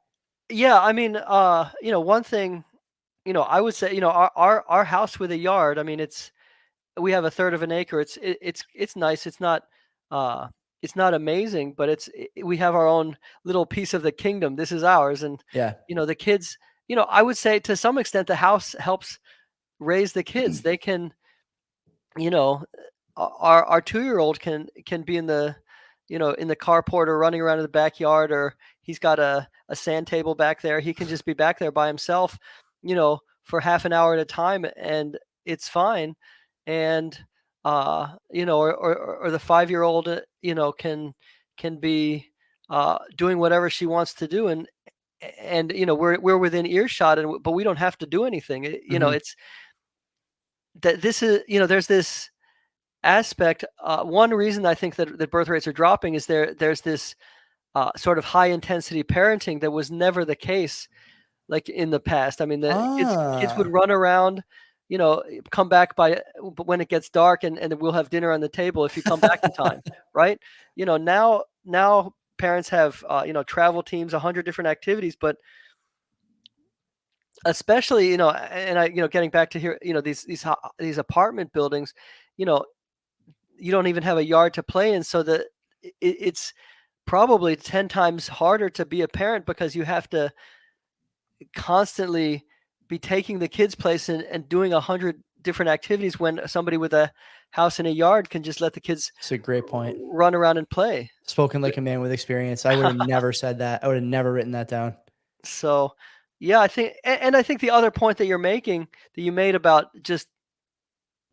Yeah, I mean, one thing, I would say, our house with a yard. I mean, we have a third of an acre. It's nice. Uh, it's not amazing, but we have our own little piece of the kingdom. This is ours, and Yeah. the kids. I would say to some extent the house helps raise the kids. They can, you know, our 2-year-old can be in the in the carport or running around in the backyard, or he's got a sand table back there. He can just be back there by himself, for half an hour at a time, and it's fine. And or the 5-year-old can be doing whatever she wants to do, and we're within earshot, but we don't have to do anything. Mhm. It's that this is there's this aspect. One reason I think that birth rates are dropping is there's this sort of high intensity parenting that was never the case like in the past. I mean, the kids would Ah. run around, come back but when it gets dark, and we'll have dinner on the table if you come back in time, right? Now parents have travel teams, 100 different activities, but especially and I getting back to here, these apartment buildings, you know you don't even have a yard to play in, so it's probably 10 times harder to be a parent because you have to constantly be taking the kids place and doing 100 different activities when somebody with a house and a yard can just let the kids It's a great point. run around and play. Spoken like a man with experience. I would have never said that. I would have never written that down. So yeah, I think, and I think the other point that you're making, that you made about just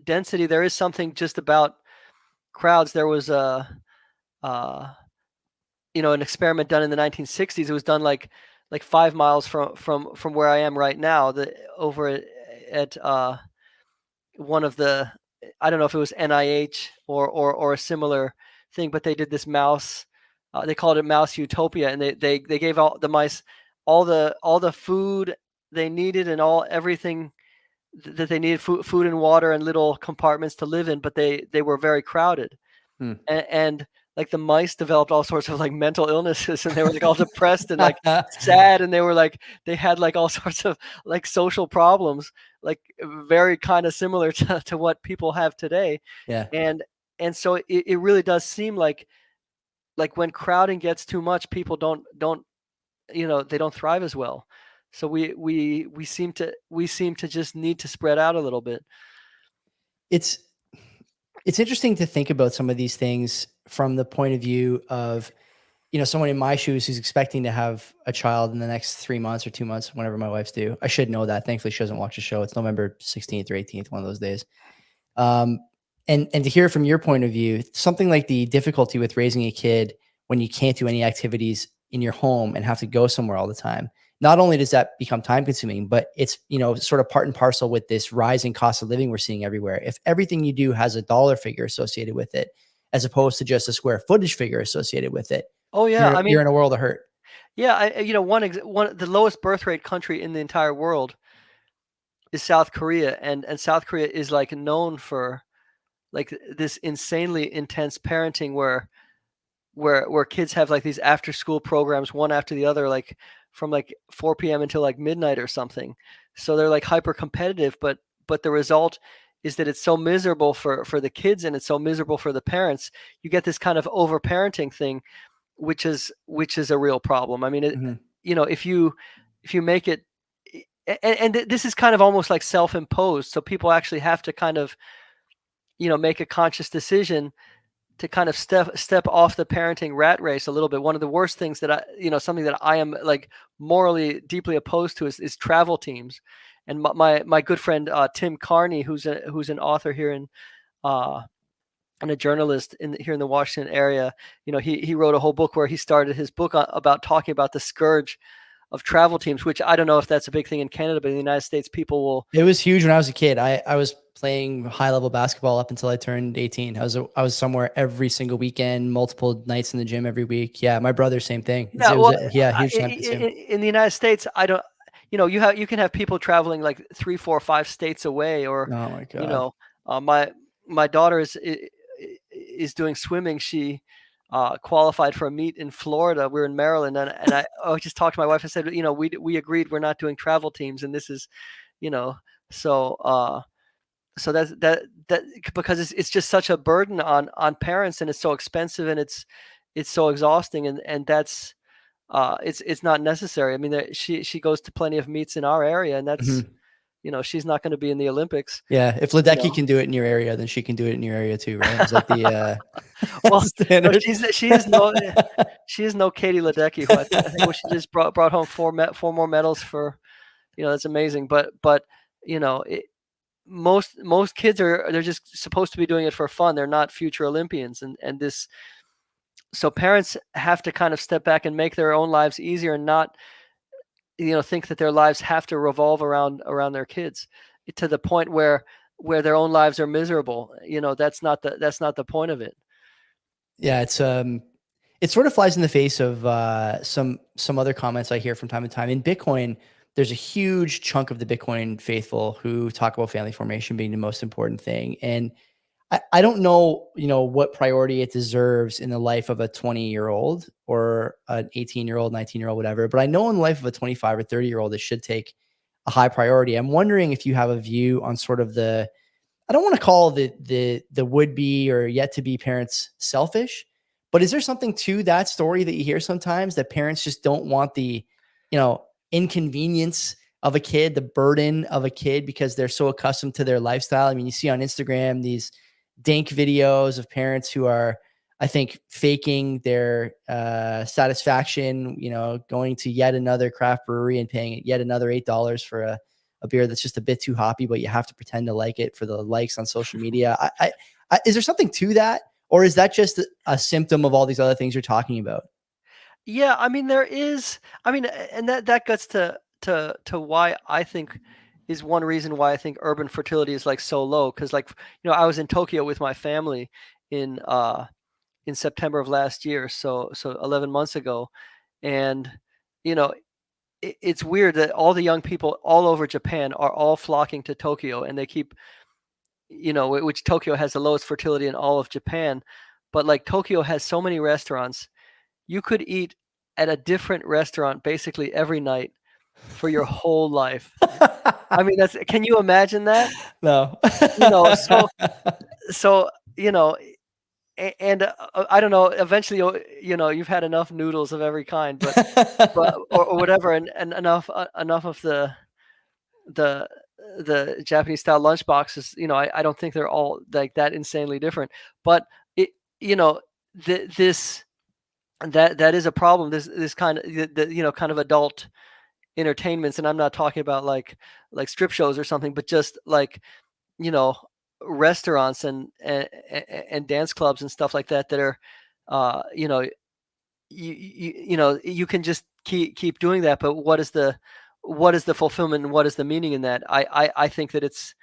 density, there is something just about crowds. There was uh an experiment done in the 1960s. It was done like 5 miles from where I am right now. Over at one of the, I don't know if it was NIH or a similar thing, but they did this mouse. They called it Mouse Utopia, and they gave all the mice all the food they needed and everything that they needed, food and water and little compartments to live in, but they were very crowded. Hmm. And like the mice developed all sorts of like mental illnesses, and they were like all depressed and like sad, and they had like all sorts of like social problems, like very kind of similar to what people have today. Yeah. And so it really does seem like when crowding gets too much, people don't they don't thrive as well. So we seem to just need to spread out a little bit. It's it's interesting to think about some of these things from the point of view of, someone in my shoes who's expecting to have a child in the next 3 months or 2 months, whenever my wife's due. I should know that. Thankfully, she doesn't watch the show. It's November 16th or 18th, one of those days. Um, and to hear from your point of view, something like the difficulty with raising a kid when you can't do any activities in your home and have to go somewhere all the time. Not only does that become time consuming, but it's, sort of part and parcel with this rising cost of living we're seeing everywhere. If everything you do has a dollar figure associated with it, as opposed to just a square footage figure associated with it, Oh yeah, you're I you're mean, in a world of hurt. yeah, one the lowest birth rate country in the entire world is South Korea, and South Korea is like known for like this insanely intense parenting where kids have like these after school programs one after the other, like from like 4 p.m. until like midnight or something. So they're like hyper competitive, but the result is that it's so miserable for the kids, and it's so miserable for the parents. You get this kind of over parenting thing, which is a real problem. I mean, Mhm. if you make it, and this is kind of almost like self-imposed, so people actually have to kind of make a conscious decision to kind of step off the parenting rat race a little bit. One of the worst things that something that I am like morally deeply opposed to is travel teams. And my good friend Tim Carney, who's an author here and a journalist here in the Washington area, he wrote a whole book where he started his book about talking about the scourge of travel teams, which I don't know if that's a big thing in Canada, but in the United States, people will. It was huge when I was a kid. I was playing high level basketball up until I turned 18. I was somewhere every single weekend, multiple nights in the gym every week. Yeah, my brother, same thing. Yeah, well, Huge time consumed. in the United States, I don't. You can have people traveling like 3, 4, 5 states away, or Oh my God. My daughter is doing swimming. She qualified for a meet in Florida. We're in Maryland, and I just talked to my wife and said, we agreed we're not doing travel teams, and this is, so so that because it's just such a burden on parents, and it's so expensive, and it's so exhausting, and that's it's not necessary. I mean, she goes to plenty of meets in our area, and that's she's not going to be in the Olympics. Yeah, if Ledecky can do it in your area, then she can do it in your area too, right? It's like the well, standard. No, she is no Katie Ledecky, who I think she just brought home 4 more medals for, that's amazing. But most kids they're just supposed to be doing it for fun. They're not future Olympians, and this. So parents have to kind of step back and make their own lives easier, and not, think that their lives have to revolve around their kids to the point where their own lives are miserable. That's not the point of it. Yeah, it sort of flies in the face of some other comments I hear from time to time. In Bitcoin, there's a huge chunk of the Bitcoin faithful who talk about family formation being the most important thing. And I don't know, what priority it deserves in the life of a 20-year-old or an 18-year-old, 19-year-old, whatever. But I know in the life of a 25 or 30-year-old, it should take a high priority. I'm wondering if you have a view on sort of I don't want to call the would-be or yet to be parents selfish, but is there something to that story that you hear sometimes, that parents just don't want the, inconvenience of a kid, the burden of a kid, because they're so accustomed to their lifestyle? I mean, you see on Instagram these dank videos of parents who are, I think, faking their satisfaction, going to yet another craft brewery and paying yet another $8 for a beer that's just a bit too hoppy, but you have to pretend to like it for the likes on social media. Is there something to that, or is that just a symptom of all these other things you're talking about? Yeah, I mean, there is. I mean, and that gets to why I think is one reason why I think urban fertility is like so low. Because I was in Tokyo with my family in September of last year, so 11 months ago, and it's weird that all the young people all over Japan are all flocking to Tokyo, and they keep, which Tokyo has the lowest fertility in all of Japan, but like Tokyo has so many restaurants. You could eat at a different restaurant basically every night for your whole life. I mean, can you imagine that? No. So, and I don't know, eventually, you've had enough noodles of every kind, but or whatever, and enough of the Japanese style lunch boxes. I don't think they're all like that insanely different, but this that is a problem. This kind of kind of adult entertainments, and I'm not talking about like strip shows or something, but just like restaurants and dance clubs and stuff like that are you can just keep doing that, but what is the fulfillment, and what is the meaning in that? I think that it's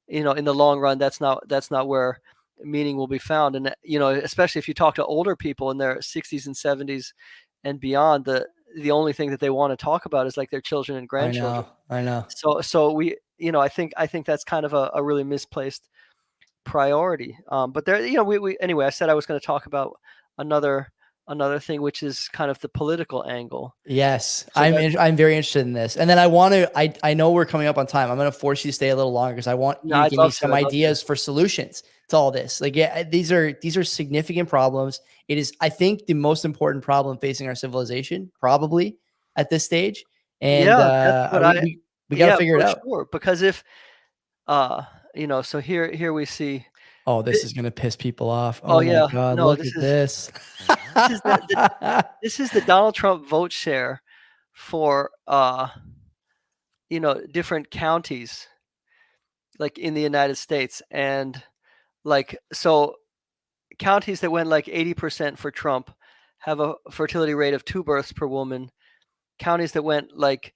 in the long run, that's not where meaning will be found. And especially if you talk to older people in their 60s and 70s and beyond, the only thing that they want to talk about is like their children and grandchildren. I know. So we, I think that's kind of a really misplaced priority. But there, we anyway, I said I was going to talk about another thing, which is kind of the political angle. Yes, So I'm very interested in this. And then I know we're coming up on time. I'm going to force you to stay a little longer because I want you to give me some ideas for solutions to all this. Like, yeah, these are significant problems. It is, I think, the most important problem facing our civilization probably at this stage. And that's what we got to figure it out. sure. Because if so here we see Oh, this is gonna piss people off. Oh Oh my yeah, God, no, look at this. this is this is the Donald Trump vote share for different counties like in the United States, and like so counties that went like 80% for Trump have a fertility rate of 2 births per woman. Counties that went like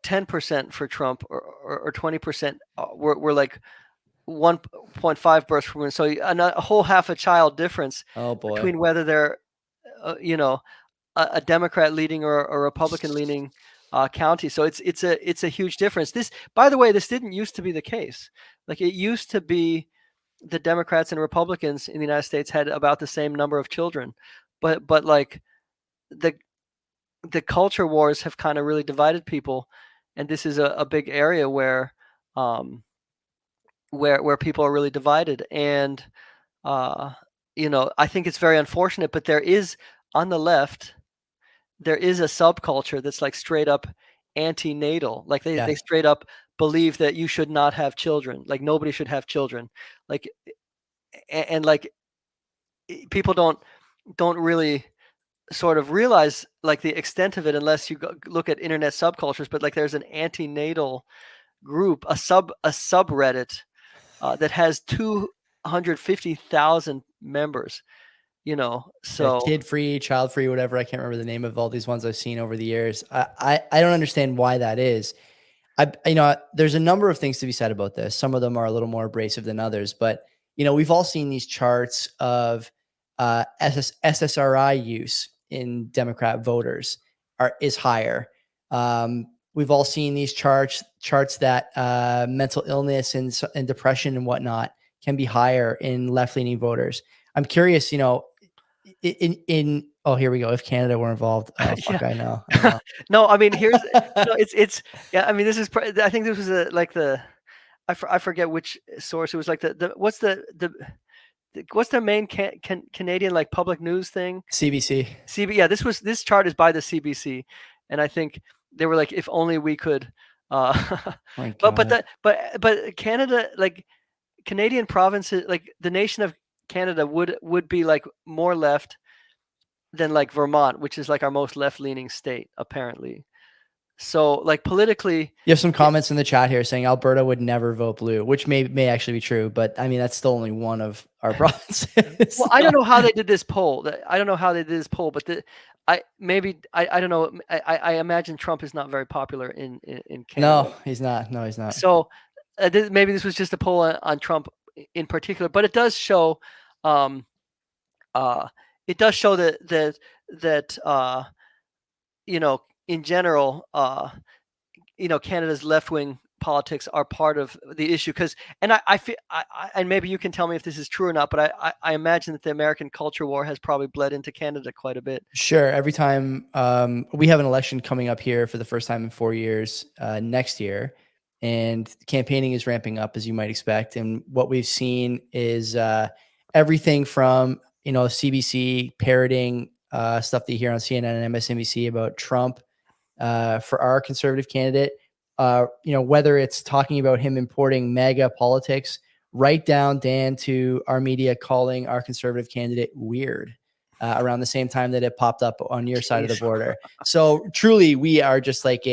10% for Trump or 20% were like 1.5 births per woman. So a whole half a child difference Oh boy. between whether they're a Democrat leading or a Republican leaning county. So it's a huge difference. This, by the way, this didn't used to be the case. Like it used to be the Democrats and Republicans in the United States had about the same number of children, but like the culture wars have kind of really divided people, and this is a big area where people are really divided. And I think it's very unfortunate, but there is on the left there is a subculture that's like straight up anti-natal. Like they, Yeah. they straight up believe that you should not have children. Like nobody should have children. Like and like people don't really sort of realize like the extent of it unless you look at internet subcultures. But like there's an anti-natal group, a subreddit that has 250,000 members. Yeah, So kid-free, child-free, whatever. I can't remember the name of all these ones I've seen over the years. I don't understand why that is. There's a number of things to be said about this. Some of them are a little more abrasive than others, but we've all seen these charts of SSRI use in Democrat voters is higher. We've all seen these charts that mental illness and depression and whatnot can be higher in left-leaning voters. I'm curious, oh, here we go. If Canada were involved, oh fuck, yeah. I know. No, I mean here's it's yeah. I mean this is I think this was I forget which source it was. Like the what's their main Canadian like public news thing? CBC. Yeah, this chart is by the CBC, and I think they were like, if only we could. My But Canada, like Canadian provinces, like the nation of Canada would be like more left than like Vermont, which is like our most left-leaning state, apparently. So like politically, You have some comments in the chat here saying Alberta would never vote blue, which may actually be true, but I mean that's still only one of our provinces. well, I don't know how they did this poll. I don't know how they did this poll, but I don't know. I imagine Trump is not very popular in Canada. No, he's not. No, he's not. So maybe this was just a poll on Trump in particular, but it does show that in general, Canada's left-wing politics are part of the issue. And I feel, and maybe you can tell me if this is true or not, but I imagine that the American culture war has probably bled into Canada quite a bit. Sure. Every time we have an election coming up here for the first time in 4 years next year, and campaigning is ramping up as you might expect. And what we've seen is everything from CBC parroting stuff that you hear on CNN and MSNBC about Trump for our conservative candidate, whether it's talking about him importing MAGA politics, right down, Dan, to our media calling our conservative candidate weird around the same time that it popped up on your side of the border. So truly, we are just like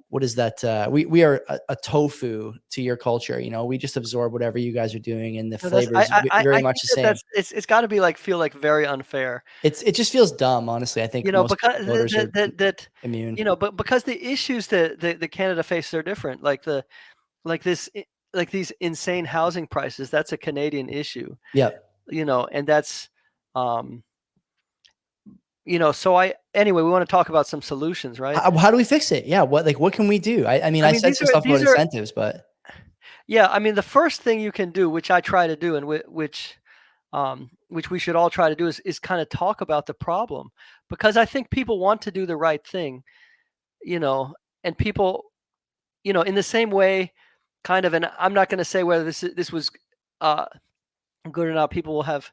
what is that? We are a tofu to your culture. We just absorb whatever you guys are doing, and the flavor is very much the same. It's got to feel like very unfair. It just feels dumb, honestly. I think most voters are immune. But because the issues that Canada faces are different, like these insane housing prices, that's a Canadian issue. Yeah. And that's anyway, we want to talk about some solutions, right? How do we fix it? Yeah. What can we do? I mean, I said some stuff about incentives, but yeah, I mean, the first thing you can do, which I try to do, and which we should all try to do, is kind of talk about the problem, because I think people want to do the right thing, and people, in the same way, kind of, and I'm not going to say whether this was good or not. People will have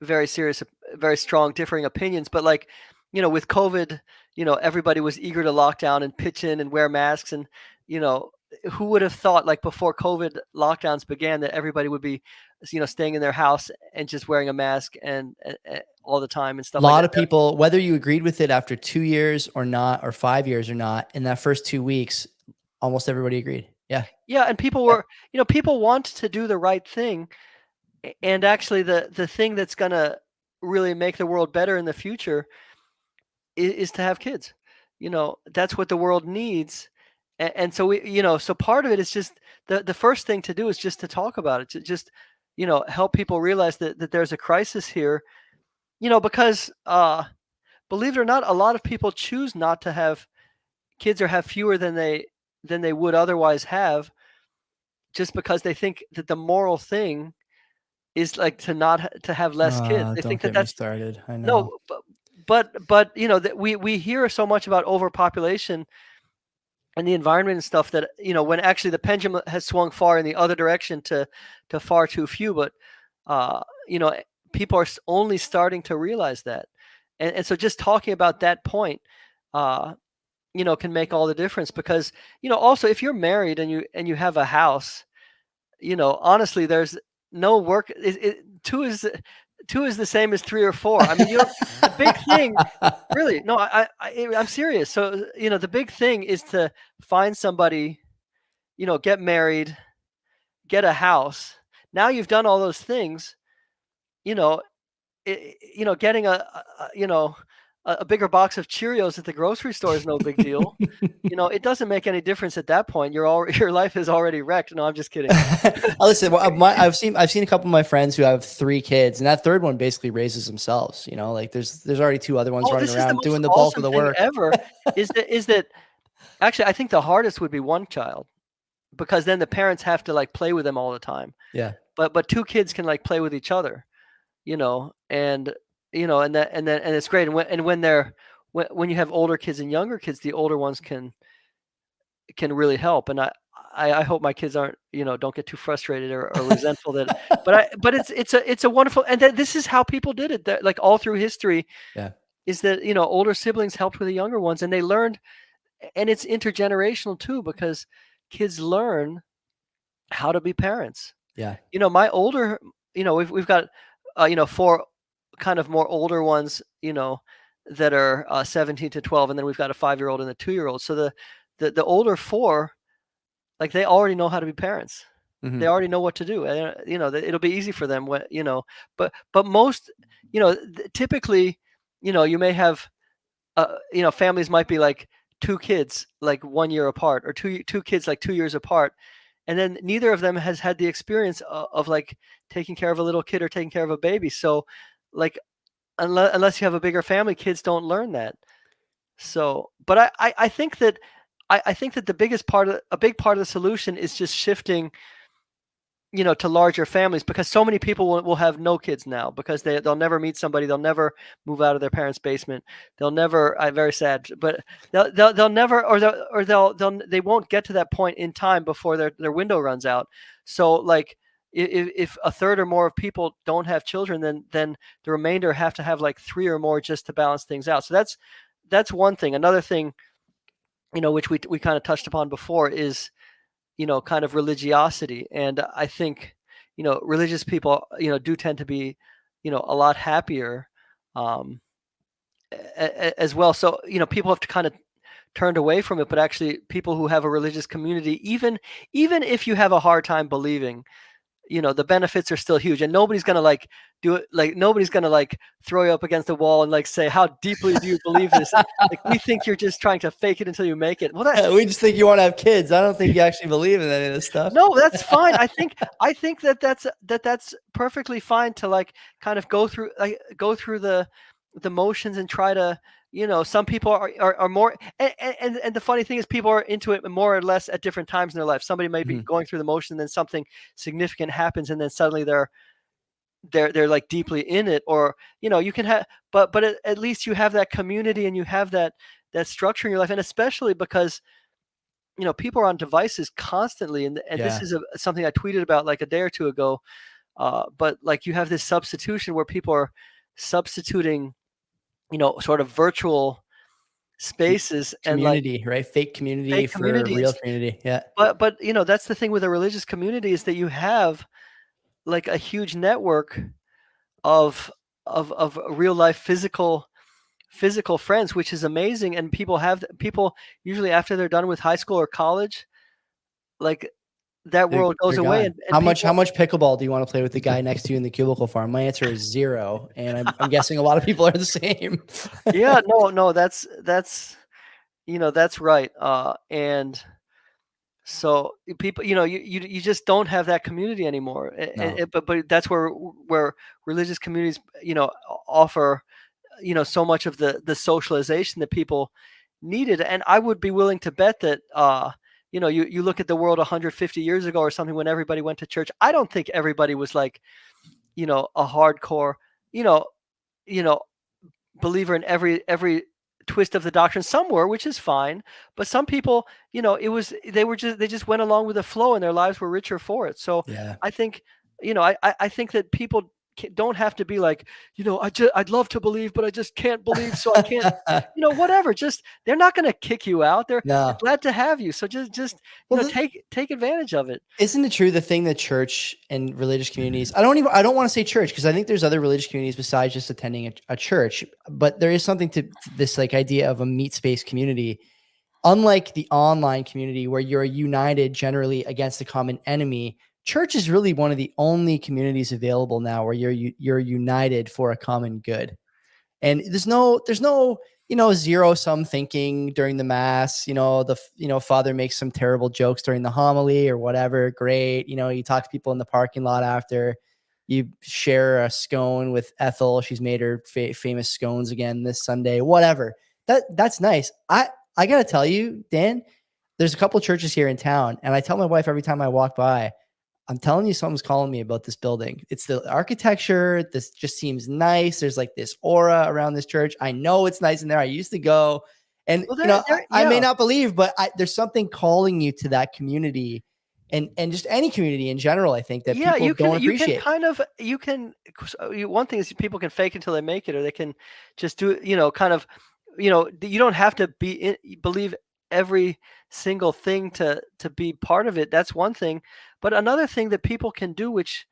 very strong differing opinions, but like, with COVID, everybody was eager to lock down and pitch in and wear masks, and who would have thought, like before COVID lockdowns began, that everybody would be, staying in their house and just wearing a mask and all the time and A stuff like lot that. of people, whether you agreed with it after 2 years or not, or 5 years or not, in that first 2 weeks, almost everybody agreed. Yeah. Yeah, and people were, people want to do the right thing, and actually the thing that's gonna really make the world better in the future is to have kids. That's what the world needs. And so so part of it is just the first thing to do is just to talk about it, to just, help people realize that there's a crisis here, because believe it or not, a lot of people choose not to have kids or have fewer than they would otherwise have, just because they think that the moral thing is like to have less kids. They Don't think that get me that's started. I know. no, but that we hear so much about overpopulation and the environment and stuff, that when actually the pendulum has swung far in the other direction to far too few. But uh you know people are only starting to realize that, and so just talking about that point uh can make all the difference. Because also, if you're married and you have a house, honestly, there's no work. Two is the same as three or four. I mean, the big thing, really, no, I'm serious. So, the big thing is to find somebody, get married, get a house. Now you've done all those things, you know, getting a bigger box of Cheerios at the grocery store is no big deal. It doesn't make any difference at that point. Your life is already wrecked. No, I'm just kidding. Listen, I've seen a couple of my friends who have 3 kids, and that third one basically raises themselves. Like there's already 2 other ones Oh, running this is the around most doing the bulk of awesome the thing work. ever. Is that actually, I think the hardest would be one child, because then the parents have to like play with them all the time. Yeah. But 2 kids can like play with each other, and and it's great. And when you have older kids and younger kids, the older ones can really help. And I hope my kids aren't, don't get too frustrated or resentful that, but it's a wonderful, and this is how people did it, that like all through history. Yeah. Is that, older siblings helped with the younger ones, and they learned, and it's intergenerational too, because kids learn how to be parents. Yeah. My older, we've got 4 kind of more older ones, that are 17 to 12, and then we've got a 5-year-old and a 2-year-old. So the older 4, like, they already know how to be parents. Mhm. They already know what to do, and it'll be easy for them when, but most, typically, you may have, families might be like 2 kids like 1 year apart, or two kids like 2 years apart, and then neither of them has had the experience of like taking care of a little kid or taking care of a baby. So, like, unless you have a bigger family, kids don't learn that. So, but I think that I think that a big part of the solution is just shifting, to larger families, because so many people will have no kids now, because they'll never meet somebody, they'll never move out of their parents' basement, they'll never, very sad, but they'll never, they won't get to that point in time before their window runs out. So, like, if a third or more of people don't have children, then the remainder have to have like 3 or more just to balance things out. So that's one thing. Another thing, which we kind of touched upon before, is kind of religiosity. And I think, religious people, do tend to be, a lot happier, as well. So, people have to kind of turned away from it, but actually people who have a religious community, even if you have a hard time believing, the benefits are still huge, and nobody's going to like do it. Like, nobody's going to like throw you up against the wall and like say, how deeply do you believe this? Like, we think you're just trying to fake it until you make it. Well, We just think you want to have kids. I don't think you actually believe in any of this stuff. no, that's fine. I think that's perfectly fine to like kind of go through the motions and try to, some people are more, and the funny thing is, people are into it more or less at different times in their life. Somebody may be going through the motion, and then something significant happens, and then suddenly they're like deeply in it. Or, you can have, but at least you have that community, and you have that structure in your life. And especially because, people are on devices constantly, and this is something I tweeted about like a day or two ago. But like, you have this substitution where people are substituting, sort of virtual spaces and like Community, right? Fake community fake for real communities. community. Yeah. But that's the thing with a religious community is that you have like a huge network of of real life physical friends, which is amazing. And people usually after they're done with high school or college, like that They're, world goes they're away gone. and How people. much pickleball do you want to play with the guy next to you in the cubicle farm? My answer is zero, and I'm guessing a lot of people are the same. Yeah, no, that's that's right. And so people, you just don't have that community anymore. No. But that's where religious communities, offer, so much of the socialization that people needed. And I would be willing to bet that, you look at the world 150 years ago or something when everybody went to church. I don't think everybody was like, a hardcore, you know, you know, believer in every twist of the doctrine. Some were, which is fine, but some people, they just went along with the flow, and their lives were richer for it. So Yeah. I think, I think that people don't have to be like, I'd love to believe, but I just can't believe, so I can't, whatever. Just they're not going to kick you out. They're No. glad to have you. So just Well, take advantage of it. isn't it true the thing that church and religious communities, I don't want to say church because I think there's other religious communities besides just attending a church, but there is something to this like idea of a meat space community. Unlike the online community where you're united generally against a common enemy, church is really one of the only communities available now where you're united for a common good. And there's no, zero sum thinking during the mass. Father makes some terrible jokes during the homily or whatever. Great. You talk to people in the parking lot after. You share a scone with Ethel. She's made her famous scones again this Sunday, whatever. That's nice. I got to tell you, Dan, there's a couple churches here in town, and I tell my wife every time I walk by, I'm telling you, something's calling me about this building. It's the architecture. This just seems nice. There's like this aura around this church. I know it's nice in there. I used to go, and Well, I may yeah. not believe, but there's something calling you to that community, and just any community in general. I think that Yeah, people don't you can appreciate. kind of one thing is people can fake until they make it, or they can just do it, kind of, you don't have to believe every single thing to be part of it. That's one thing. But another thing that people can do, which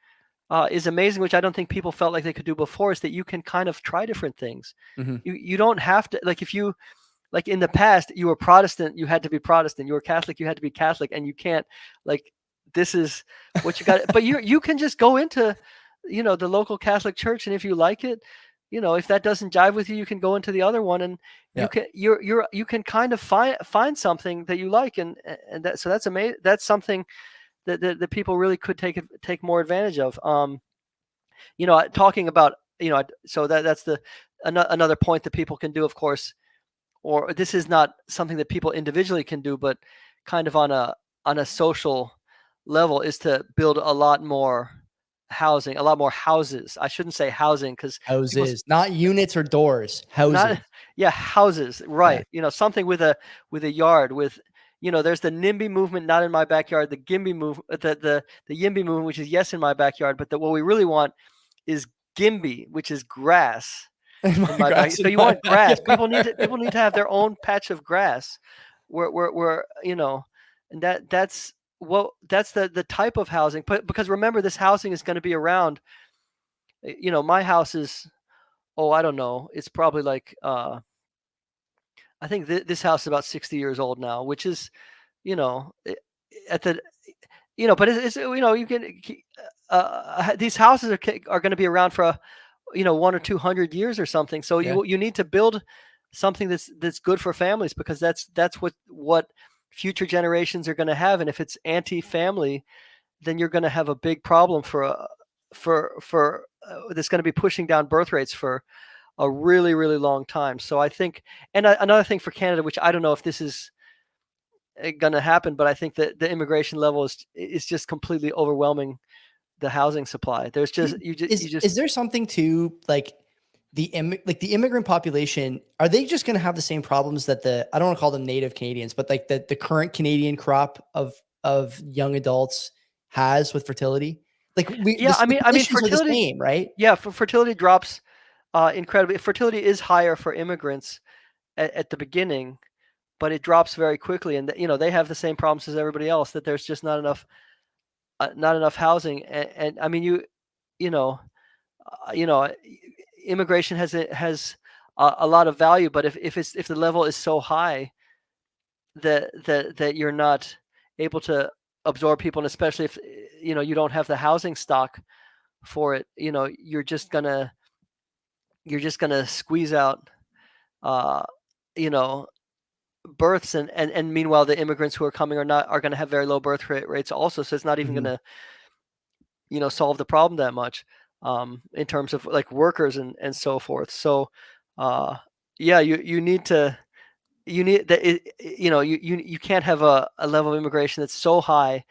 is amazing, which I don't think people felt like they could do before, is that you can kind of try different things. Mhm. You don't have to, like, if you, like, in the past you were Protestant, you had to be Protestant. You were Catholic, you had to be Catholic, and you can't, like, this is what you got. But you can just go into, the local Catholic church, and if you like it, if that doesn't jive with you, you can go into the other one, and Yeah. you can kind of find something that you like, and so that's amazing. That's something that people really could take more advantage of. Talking about, so that's another point that people can do, of course. Or this is not something that people individually can do, but kind of on a social level, is to build a lot more housing, a lot more houses. I shouldn't say housing because people Houses, not units or doors. Houses. not yeah, houses, Yeah. right. Something with a yard with, there's the NIMBY movement, not in my backyard, the GIMBY move, the YIMBY movement, which is yes in my backyard, but what we really want is GIMBY, which is grass in my backyard. Grass So in you my want grass. backyard. People need to have their own patch of grass where and that's the type of housing. But because remember, this housing is going to be around. My house is, oh, I don't know. It's probably like, I think this house is about 60 years old now, which is, at the, but you can, these houses are going to be around for 1 or 200 years or something. So Yeah. you need to build something that's good for families, because that's what future generations are going to have. And if it's anti-family, then you're going to have a big problem for that's going to be pushing down birth rates for a really, really long time. So I think, and another thing for Canada, which I don't know if this is going to happen, but I think that the immigration level is just completely overwhelming the housing supply. There's just Is there something to like the immigrant population? Are they just going to have the same problems that I don't want to call them native Canadians, but like the current Canadian crop of young adults has with fertility? Like the conditions are the fertility, same, right? yeah, for fertility drops incredibly. Fertility is higher for immigrants at the beginning, but it drops very quickly, and they have the same problems as everybody else, that there's just not enough housing, and I mean you know you know immigration has a lot of value, but if the level is so high that you're not able to absorb people, and especially if you don't have the housing stock for it, you're just gonna squeeze out uh you know births, and meanwhile the immigrants who are coming are going to have very low rates also, so it's not even Mhm. going to solve the problem that much, in terms of like workers and so forth. So yeah, you need that you can't have a level of immigration that's so high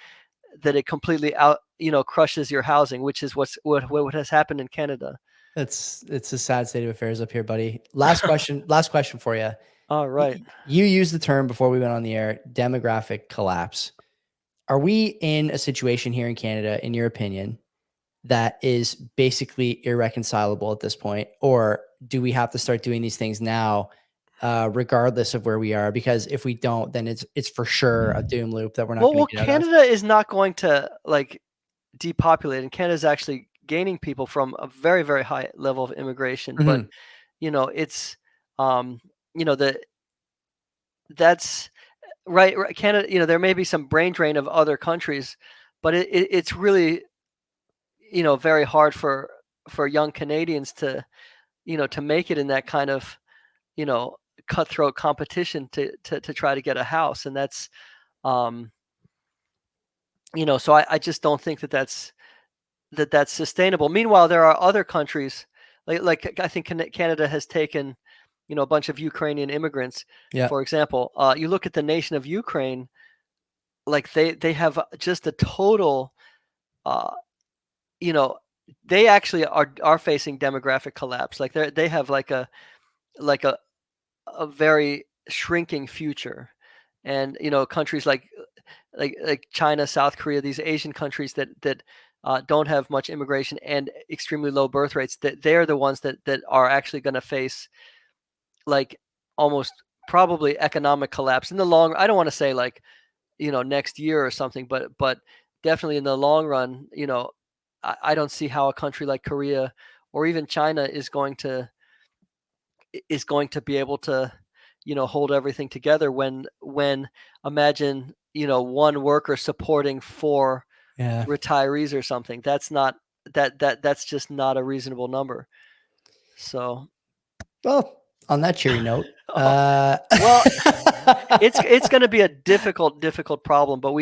that it completely crushes your housing, which is what has happened in Canada. It's a sad state of affairs up here, buddy. Last question for you. All right. You used the term before we went on the air, demographic collapse. Are we in a situation here in Canada, in your opinion, that is basically irreconcilable at this point? Or do we have to start doing these things now, regardless of where we are? Because if we don't, then it's for sure a doom loop that we're not Well, going well, to get out of. Canada is not going to like depopulate, and Canada is actually gaining people from a very, very high level of immigration. But Mhm. it's um, the that's right. Canada, there may be some brain drain of other countries, but it's really very hard for young Canadians to make it in that kind of you know cutthroat competition to try to get a house, and that's um, so I just don't think that's sustainable. Meanwhile, there are other countries like I think Canada has taken a bunch of Ukrainian immigrants. Yeah. For example, you look at the nation of Ukraine, like they have just a total, uh, you know, they actually are facing demographic collapse. Like they have like a very shrinking future, and countries like China, South Korea, these Asian countries that don't have much immigration and extremely low birth rates, that they're the ones that are actually going to face like almost probably economic collapse in the long. I don't want to say like next year or something, but definitely in the long run, I don't see how a country like Korea or even China is going to be able to hold everything together when imagine one worker supporting four Yeah. retirees or something. That's just not a reasonable number. So Well, on that cheery note, oh, well, it's going to be a difficult problem, but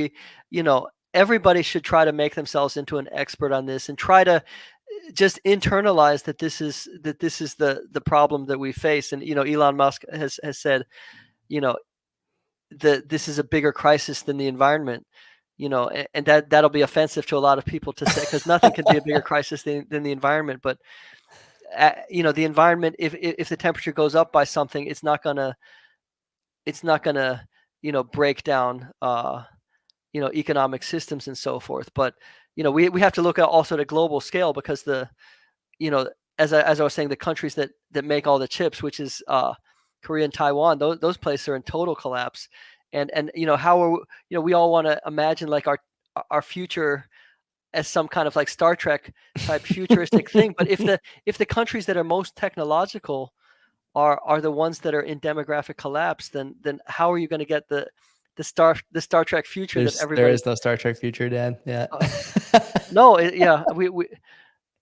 everybody should try to make themselves into an expert on this and try to just internalize that this is the problem that we face. And Elon Musk has said you know that this is a bigger crisis than the environment. And that'll be offensive to a lot of people to say, because nothing can be a bigger crisis than the environment. But the environment, if the temperature goes up by something, it's not gonna break down economic systems and so forth. But we have to look at also at a global scale, because you know as I was saying, the countries that make all the chips, which is Korea and Taiwan, those places are in total collapse. And how are we all want to imagine like our future as some kind of like Star Trek type futuristic thing. But if the countries that are most technological are the ones that are in demographic collapse, then how are you going to get the Star Trek future that There everybody? is no Star Trek future, Dan. Yeah. Uh, no, yeah,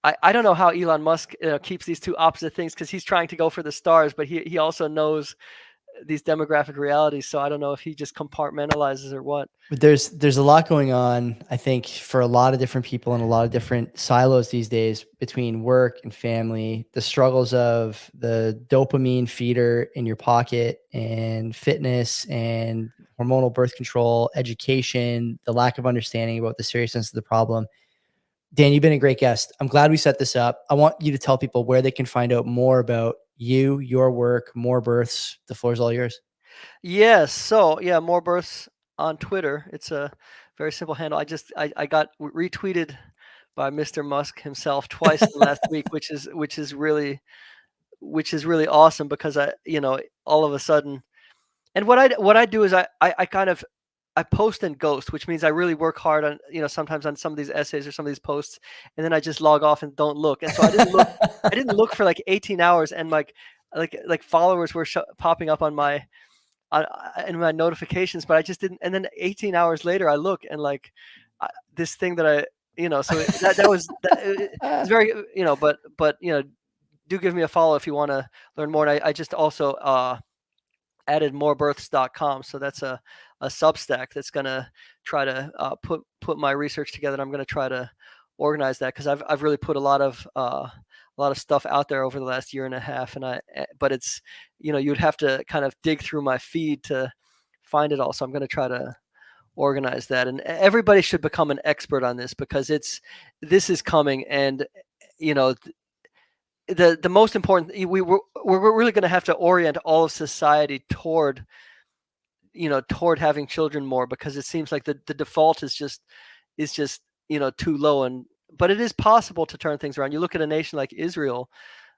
I don't know how Elon Musk keeps these two opposite things, because he's trying to go for the stars, but he also knows these demographic realities. So I don't know if he just compartmentalizes or what. But there's a lot going on, I think, for a lot of different people in a lot of different silos these days, between work and family, the struggles of the dopamine feeder in your pocket, and fitness and hormonal birth control, education, the lack of understanding about the seriousness of the problem. Dan, you've been a great guest. I'm glad we set this up. I want you to tell people where they can find out more about you, your work, more births. The floor is all yours. Yes. So yeah, more births on Twitter. It's a very simple handle. I got retweeted by Mr. Musk himself twice in the last week, which is really which is really awesome because all of a sudden, and what I do is I kind of I post and ghost, which means I really work hard on, sometimes on some of these essays or some of these posts, and then I just log off and don't look. And so I didn't look for like 18 hours, and like followers were popping up on my in my notifications, but I just didn't. And then 18 hours later, I look and like this thing that so that was it's very, but do give me a follow if you want to learn more. And I just also added morebirths.com, so that's a Substack that's going to try to put my research together. And I'm going to try to organize that because I've really put a lot of stuff out there over the last year and a half, but it's you'd have to kind of dig through my feed to find it all. So I'm going to try to organize that, and everybody should become an expert on this because this is coming, and the most important, we're really going to have to orient all of society toward having children more, because it seems like the default is just too low. But it is possible to turn things around. You look at a nation like Israel,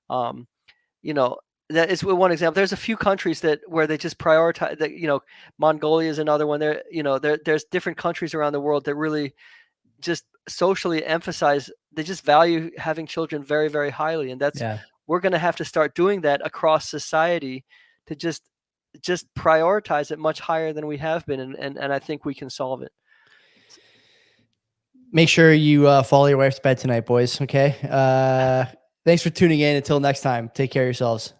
that is one example. There's a few countries where they just prioritize that. Mongolia is another one. There's different countries around the world that really just socially emphasize, they just value having children very, very highly. And we're going to have to start doing that across society to just prioritize it much higher than we have been. And I think we can solve it. Make sure you follow your wife's bed tonight, boys. Okay. Thanks for tuning in. Until next time, take care of yourselves.